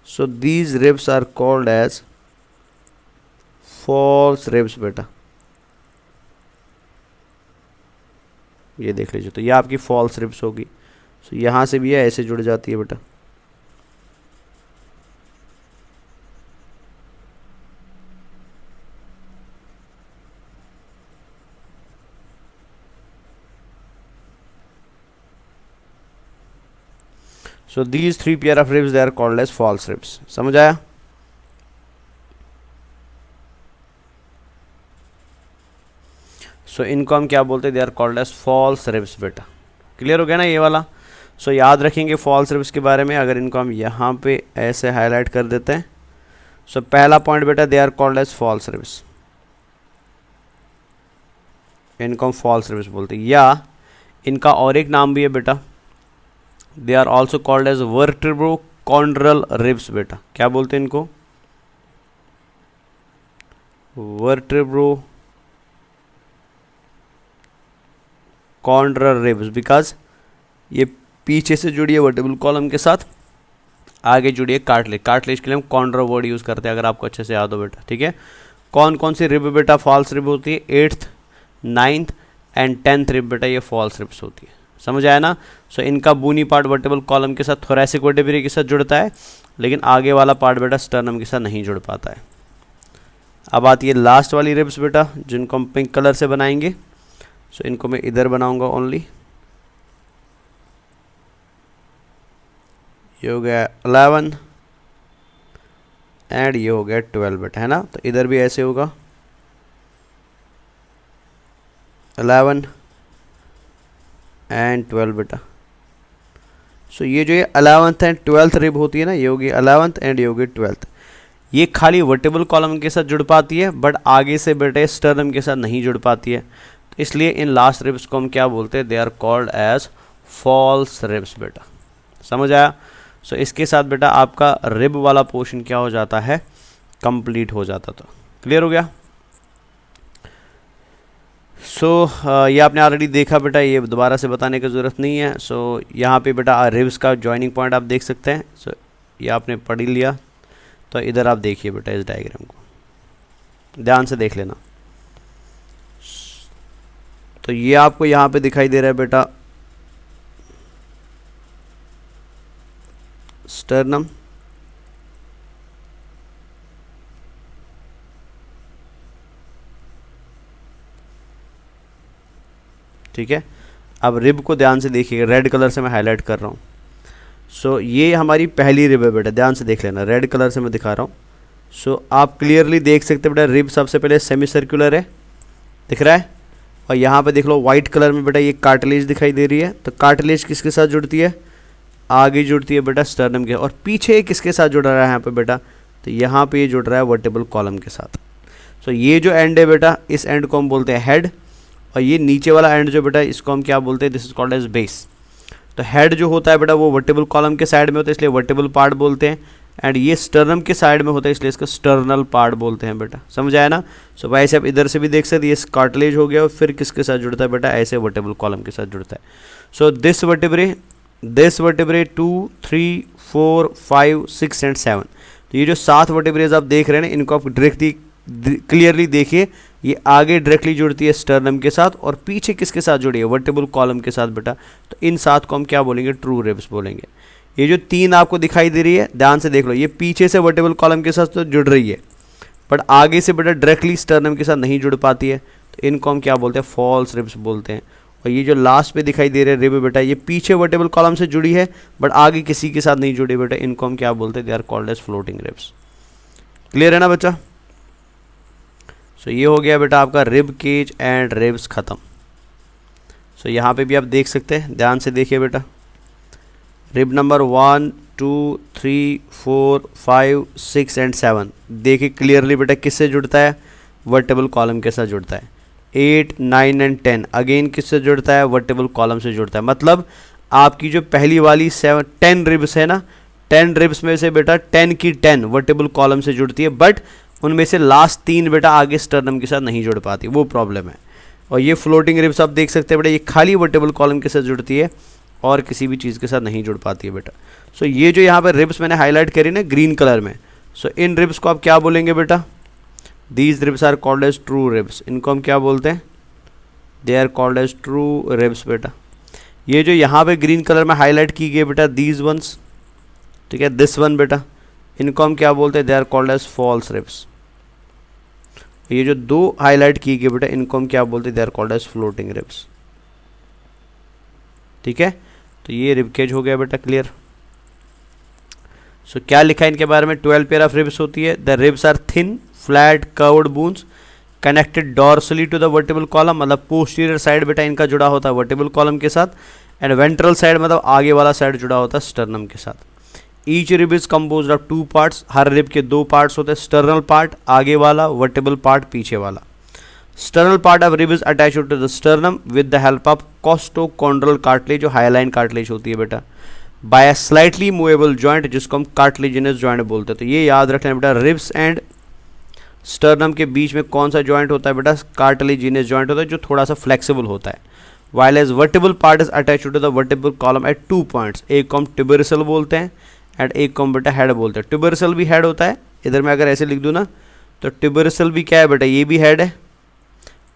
So these ribs are called as false ribs बेटा, ये देख लीजिए। तो ये आपकी फॉल्स रिब्स होगी। सो यहाँ से भी ऐसे जुड़ जाती है बेटा। So these 3 pair of ribs they are called as false ribs. समझ आया? सो इनको हम क्या बोलते हैं? They are called as false ribs बेटा। क्लियर हो गया ना ये वाला? सो याद रखेंगे फॉल्स रिब्स के बारे में, अगर इनको हम यहाँ पे ऐसे हाईलाइट कर देते हैं। सो पहला पॉइंट बेटा, they are called as false ribs, इनको हम फॉल्स रिब्स बोलते हैं। या इनका और एक नाम भी है बेटा, they are also called as vertebrochondral ribs बेटा। क्या बोलते हैं इनको? वर्टेब्रोकॉन्ड्रल रिब्स, बिकॉज ये पीछे से जुड़ी है वर्टिबल कॉलम के साथ, आगे जुड़ी है कार्टिलेज। कार्टिलेज के लिए हम कॉन्ड्रा वर्ड यूज़ करते हैं, अगर आपको अच्छे से याद हो बेटा। ठीक है, कौन कौन सी रिब बेटा फॉल्स रिब होती है? 8th, 9th and 10th rib बेटा ये फॉल्स रिब्स होती है। समझ आया ना? सो इनका बूनी पार्ट वर्टिबल कॉलम के साथ, थोरैसिक वर्टेब्रे के साथ जुड़ता है, लेकिन आगे वाला पार्ट बेटा स्टर्नम के साथ नहीं जुड़ पाता है। अब आती है लास्ट वाली रिब्स बेटा, जिनको हम पिंक कलर से बनाएंगे। सो इनको मैं इधर बनाऊंगा ओनली। ये हो गया 11 एंड ये हो गया 12 बेटा, है ना? तो इधर भी ऐसे होगा 11 एंड 12 बेटा। सो ये जो ये 11th एंड 12th रिब होती है ना, ये होगी 11th एंड ये होगी 12th। ये खाली वर्टिबल कॉलम के साथ जुड़ पाती है, बट आगे से बेटे स्टर्नम के साथ नहीं जुड़ पाती है। तो इसलिए इन लास्ट रिब्स को हम क्या बोलते हैं? They are called as false ribs बेटा। समझ आया? सो इसके साथ बेटा आपका रिब वाला पोर्शन क्या हो जाता है? कंप्लीट हो जाता। तो क्लियर हो गया? सो ये आपने ऑलरेडी देखा बेटा, ये दोबारा से बताने की ज़रूरत नहीं है। सो यहाँ पे बेटा रिब्स का जॉइनिंग पॉइंट आप देख सकते हैं। सो ये आपने पढ़ ही लिया। तो इधर आप देखिए बेटा इस डायग्राम को ध्यान से देख लेना। तो ये आपको यहाँ पे दिखाई दे रहा है बेटा स्टर्नम, ठीक है। अब रिब को ध्यान से देखिएगा, रेड कलर से मैं हाईलाइट कर रहा हूँ। सो ये हमारी पहली रिब है बेटा, ध्यान से देख लेना, रेड कलर से मैं दिखा रहा हूँ। सो आप क्लियरली देख सकते हैं बेटा रिब सबसे पहले सेमी सर्कुलर है, दिख रहा है। और यहाँ पे देख लो वाइट कलर में बेटा ये कार्टिलेज दिखाई दे रही है। तो कार्टिलेज किसके साथ जुड़ती है, आगे जुड़ती है बेटा स्टर्नम के। और पीछे किसके साथ जुड़ रहा है यहाँ पे बेटा, तो यहाँ पे ये जुड़ रहा है वर्टेब्रल कॉलम के साथ। सो ये जो एंड है बेटा, इस एंड को हम बोलते हैं हेड, और ये नीचे वाला एंड जो बेटा इसको हम क्या बोलते हैं, this is called as base. तो हेड जो होता है बेटा वो वर्टेब्रल कॉलम के साइड में होता है, इसलिए वर्टेब्रल पार्ट बोलते हैं। एंड ये स्टर्नम के साइड में होता है, इसलिए इसका स्टर्नल पार्ट बोलते हैं बेटा, समझ आया ना। सो वैसे आप इधर से भी देख सकते हैं, ये कार्टिलेज हो गया और फिर किसके साथ जुड़ता है बेटा, ऐसे वर्टेब्रल कॉलम के साथ जुड़ता है। So this vertebrae 2, 3, 4, 5, 6 and 7। तो ये जो 7 वर्टेब्रेज आप देख रहे हैं ना, इनको आप डायरेक्टली क्लियरली देखिए, ये आगे डायरेक्टली जुड़ती है स्टर्नम के साथ और पीछे किसके साथ जुड़ी है, वर्टेब्रल कॉलम के साथ बेटा। तो इन 7 को हम क्या बोलेंगे, ट्रू रिब्स बोलेंगे। ये जो 3 आपको दिखाई दे रही है ध्यान से देख लो, ये पीछे से वर्टेब्रल कॉलम के साथ तो जुड़ रही है, बट आगे से बेटा डायरेक्टली स्टर्नम के साथ नहीं जुड़ पाती है। तो इनको हम क्या बोलते हैं, फॉल्स रिब्स बोलते हैं। और ये जो लास्ट पे दिखाई दे रहे हैं रिब बेटा, ये पीछे वर्टेब्रल कॉलम से जुड़ी है बट आगे किसी के साथ नहीं जुड़ी बेटा, इनको हम क्या बोलते हैं, they are called as floating ribs. Clear है ना बच्चा। सो ये हो गया बेटा आपका रिब केज एंड रिब्स खत्म। सो यहाँ पे भी आप देख सकते हैं, ध्यान से देखिए बेटा, रिब नंबर 1, 2, 3, 4, 5, 6 एंड 7 देखिए क्लियरली बेटा किससे जुड़ता है, वर्टेब्रल कॉलम के साथ जुड़ता है। 8, 9 एंड 10 अगेन किससे जुड़ता है, वर्टेब्रल कॉलम से जुड़ता है। मतलब आपकी जो पहली वाली 10 रिब्स है ना, 10 रिब्स में से बेटा 10 की 10 वर्टेब्रल कॉलम से जुड़ती है, बट उनमें से लास्ट 3 बेटा आगे स्टर्नम के साथ नहीं जुड़ पाती, वो प्रॉब्लम है। और ये फ्लोटिंग रिब्स आप देख सकते हैं बेटा, ये खाली वर्टेब्रल कॉलम के साथ जुड़ती है और किसी भी चीज़ के साथ नहीं जुड़ पाती है बेटा। सो ये जो यहाँ पर रिब्स मैंने हाईलाइट करी ना ग्रीन कलर में, सो इन रिब्स को आप क्या बोलेंगे बेटा, these ribs are called as true ribs. इनको हम क्या बोलते हैं, they are called as true ribs बेटा। ये जो यहाँ पे ग्रीन कलर में हाईलाइट की गई बेटा, दीज वंस, ठीक है, दिस वन बेटा, इनको हम क्या बोलते हैं, they are called as false ribs. ये जो 2 हाईलाइट की गई बेटा, इनको हम क्या बोलते हैं, they are called as floating ribs. ठीक है, तो ये रिब केज हो गया बेटा, क्लियर। सो क्या लिखा है इनके बारे में, 12 पेयर ऑफ रिब्स होती है। The ribs are thin flat curved bones connected dorsally to the vertebral column, मतलब पोस्टीरियर साइड बेटा इनका जुड़ा होता है वर्टेब्रल कॉलम के साथ, एंड वेंट्रल साइड मतलब आगे वाला साइड जुड़ा होता है स्टर्नम के साथ। Each rib is composed of 2 parts, her rib के 2 पार्ट्स होते हैं, स्टर्नल पार्ट आगे वाला, वर्टेब्रल पार्ट पीछे वाला। Sternal part of rib is attached to the sternum with the help of costochondral cartilage, जो हाईलाइन कार्टिलेज होती है बेटा, by a slightly movable joint जिसको हम कार्टिलेजिनस जॉइंट बोलते हैं। तो ये याद रखना बेटा, रिब्स एंड स्टर्नम के बीच में कौन सा जॉइंट होता है बेटा, कार्टिलेजिनस जॉइंट होता है जो थोड़ा सा फ्लेक्सिबल होता है। While as vertebral part is attached to the vertebral column at 2 points, एक को हम ट्यूबरसल बोलते हैं एंड एक को हम बेटा हेड बोलते हैं। ट्यूबरसल भी हेड होता है, इधर मैं अगर ऐसे लिख दूँ ना, तो ट्यूबरसल भी क्या है बेटा, ये भी हेड है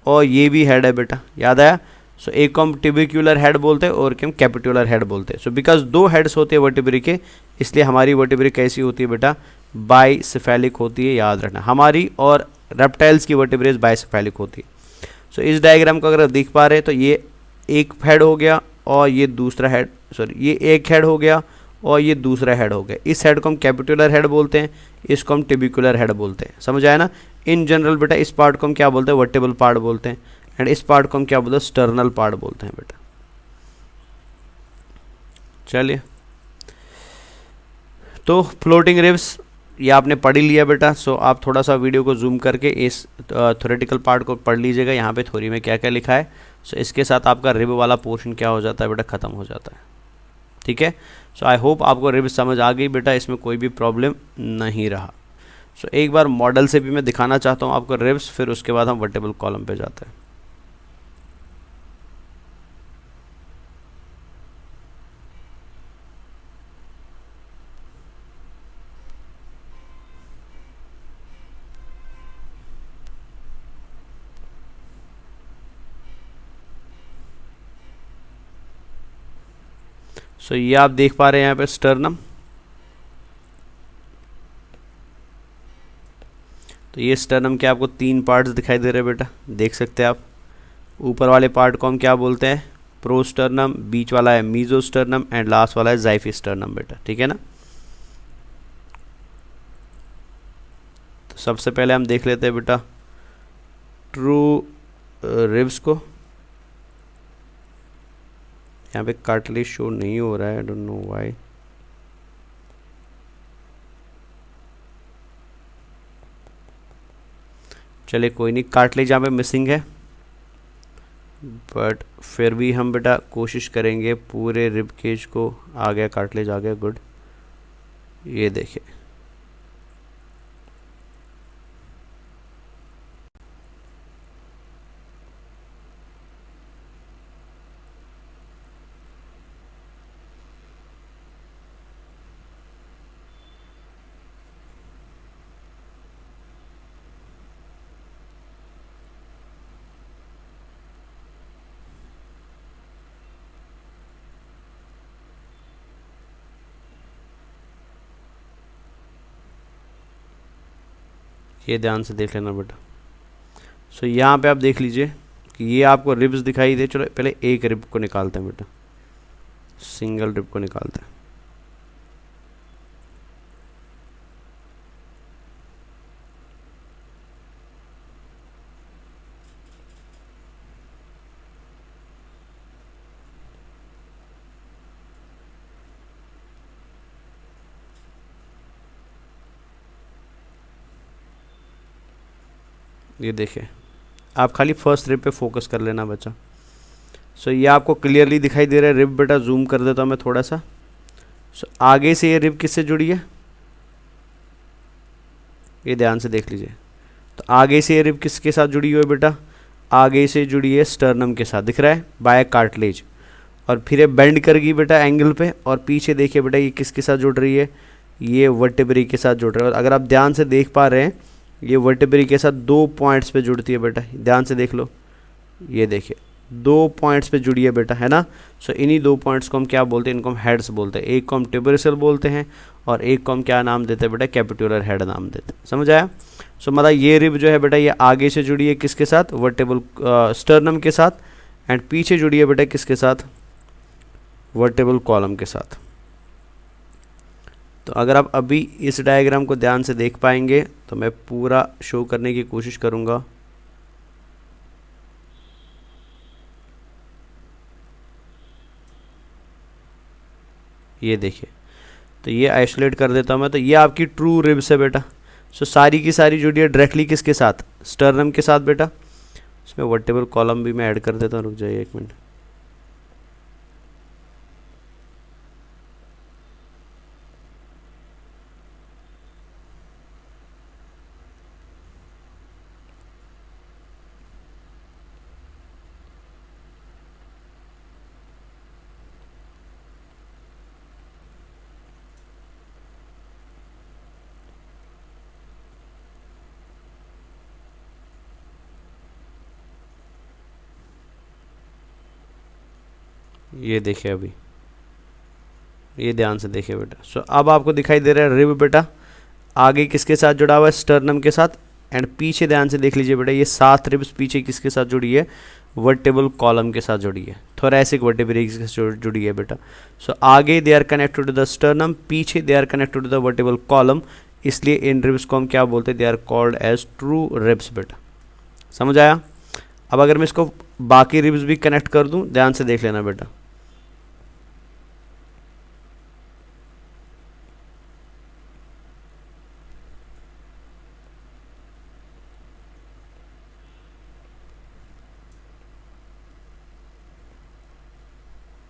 और ये भी हेड है बेटा, याद आया। सो एक को हम टिबिक्युलर हेड बोलते हैं और एक हम कैपिटुलर हेड बोलते हैं। सो बिकॉज 2 हेड्स होते हैं वर्टिब्रे के, इसलिए हमारी वर्टिब्रे कैसी होती है बेटा, बाइसेफेलिक होती है, याद रखना। हमारी और रेप्टाइल्स की वर्टिब्रेज बाइसेफेलिक होती है। सो इस डायग्राम को अगर आप देख पा रहे हैं तो ये एक हेड हो गया और ये दूसरा हेड, सॉरी ये एक हेड हो गया और ये दूसरा हेड हो गया। इस हेड को हम कैपिटुलर हेड बोलते हैं, इसको हम टिबिक्युलर हेड बोलते हैं, समझ आया ना। इन जनरल बेटा इस पार्ट को हम क्या बोलते हैं, वर्टेब्रल पार्ट बोलते हैं, एंड इस पार्ट को हम क्या बोलते हैं, स्टर्नल पार्ट बोलते हैं बेटा। चलिए, तो फ्लोटिंग रिब्स ये आपने पढ़ ही लिया बेटा। सो आप थोड़ा सा वीडियो को जूम करके इस थ्योरेटिकल पार्ट को पढ़ लीजिएगा, यहाँ पे थ्योरी में क्या क्या लिखा है। सो इसके साथ आपका रिब वाला पोर्शन क्या हो जाता है बेटा, ख़त्म हो जाता है। ठीक है, सो आई होप आपको रिब समझ आ गई बेटा, इसमें कोई भी प्रॉब्लम नहीं रहा। सो एक बार मॉडल से भी मैं दिखाना चाहता हूँ आपको रिब्स, फिर उसके बाद हम वर्टेब्रल कॉलम पे जाते हैं। सो ये आप देख पा रहे हैं यहाँ पे स्टर्नम। तो ये स्टर्नम के आपको 3 पार्ट्स दिखाई दे रहे हैं बेटा, देख सकते हैं आप। ऊपर वाले पार्ट को हम क्या बोलते हैं, प्रोस्टर्नम, बीच वाला है मीजोस्टर्नम एंड लास्ट वाला है ज़ाइफिस्टर्नम बेटा, ठीक है ना। तो सबसे पहले हम देख लेते हैं बेटा ट्रू रिब्स को। यहाँ पे कार्टिलेज शो नहीं हो रहा है, आई डोंट नो व्हाई। चलिए कोई नहीं, कार्टिलेज यहाँ पे मिसिंग है, बट फिर भी हम बेटा कोशिश करेंगे पूरे रिब केज को। आ गया कार्टिलेज, आ गया, गुड। ये देखिए, ये ध्यान से देख लेना बेटा। सो यहाँ पे आप देख लीजिए कि ये आपको रिब्स दिखाई दे। चलो पहले एक रिब को निकालते हैं बेटा, सिंगल रिब को निकालते हैं। ये देखिए, आप खाली फर्स्ट रिब पे फोकस कर लेना बच्चा। सो ये आपको क्लियरली दिखाई दे रहा है रिब बेटा, जूम कर देता हूँ मैं थोड़ा सा। सो आगे से ये रिब किससे जुड़ी है, ये ध्यान से देख लीजिए। तो आगे से ये रिब किसके साथ जुड़ी हुई है बेटा, आगे से जुड़ी है स्टर्नम के साथ, दिख रहा है, बाय कार्टिलेज। और फिर ये बेंड कर गई बेटा एंगल पे, और पीछे देखिए बेटा ये किसके साथ जुड़ रही है, ये वर्टेब्री के साथ जुड़ रहा है। और अगर आप ध्यान से देख पा रहे हैं, ये वर्टेब्री के साथ 2 पॉइंट्स पे जुड़ती है बेटा, ध्यान से देख लो। ये देखिए 2 पॉइंट्स पे जुड़ी है बेटा, है ना। सो इन्हीं 2 पॉइंट्स को हम क्या बोलते हैं, इनको हम हेड्स बोलते हैं। एक को हम टिबरेसल बोलते हैं और एक को हम क्या नाम देते हैं बेटा, कैपिटुलर हेड नाम देते हैं। समझ आया। सो मतलब ये रिब जो है बेटा, ये आगे से जुड़ी है किसके साथ, वर्टेबल स्टर्नम के साथ, एंड पीछे जुड़ी है बेटा किसके साथ, वर्टेबल कॉलम के साथ। तो अगर आप अभी इस डायग्राम को ध्यान से देख पाएंगे तो मैं पूरा शो करने की कोशिश करूंगा। ये देखिए, तो ये आइसोलेट कर देता हूं मैं। तो ये आपकी ट्रू रिब्स है बेटा। सो सारी की सारी जुड़ी है डायरेक्टली किसके साथ, स्टर्नम के साथ बेटा। इसमें वर्टेबल कॉलम भी मैं ऐड कर देता हूँ, रुक जाइए 1 मिनट। ये देखिए, अभी ये ध्यान से देखिए बेटा। सो अब आपको दिखाई दे रहा है रिब बेटा आगे किसके साथ जुड़ा हुआ है, स्टर्नम के साथ, एंड पीछे ध्यान से देख लीजिए बेटा, ये 7 रिब्स पीछे किसके साथ जुड़ी है, वर्टेबल कॉलम के साथ जुड़ी है, थोरैसिक वर्टेब्रे के साथ जुड़ी है बेटा। सो आगे they are connected to the sternum, पीछे they are connected to the vertebral column, इसलिए इन रिब्स को हम क्या बोलते हैं, they are called as true ribs बेटा। समझ आया। अब अगर मैं इसको बाकी रिब्स भी कनेक्ट कर दूं, ध्यान से देख लेना बेटा।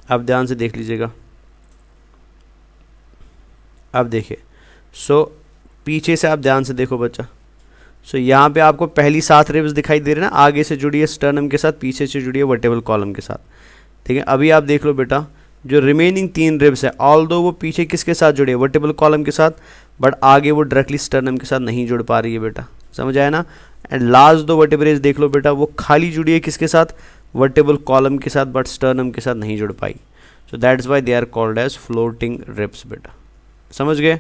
अब ध्यान से देख लीजिएगा, अब देखिए। सो पीछे से आप ध्यान से देखो बच्चा। सो यहाँ पे आपको पहली 7 रिब्स दिखाई दे रही है ना, आगे से जुड़ी है स्टर्नम के साथ, पीछे से जुड़ी है वर्टेबल कॉलम के साथ, ठीक है। अभी आप देख लो बेटा, जो रिमेनिंग 3 रिब्स है, ऑल्दो वो पीछे किसके साथ जुड़ी है, वर्टेबल कॉलम के साथ, बट आगे वो डायरेक्टली स्टर्नम के साथ नहीं जुड़ पा रही है बेटा। समझ आया ना। एंड लास्ट 2 वर्टेब्रेज देख लो बेटा, वो खाली जुड़ी है किसके साथ, वर्टेबल कॉलम के साथ, बट स्टर्नम के साथ नहीं जुड़ पाई। So that's why they are called as floating ribs बेटा, समझ गए।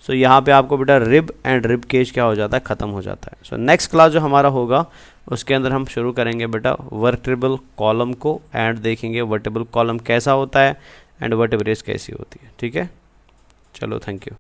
सो यहाँ पे आपको बेटा रिब एंड रिब केज क्या हो जाता है, ख़त्म हो जाता है। सो नेक्स्ट क्लास जो हमारा होगा उसके अंदर हम शुरू करेंगे बेटा वर्टेब्रल कॉलम को, एंड देखेंगे वर्टेब्रल कॉलम कैसा होता है एंड वर्टेब्रेस कैसी होती है, ठीक है। चलो थैंक यू।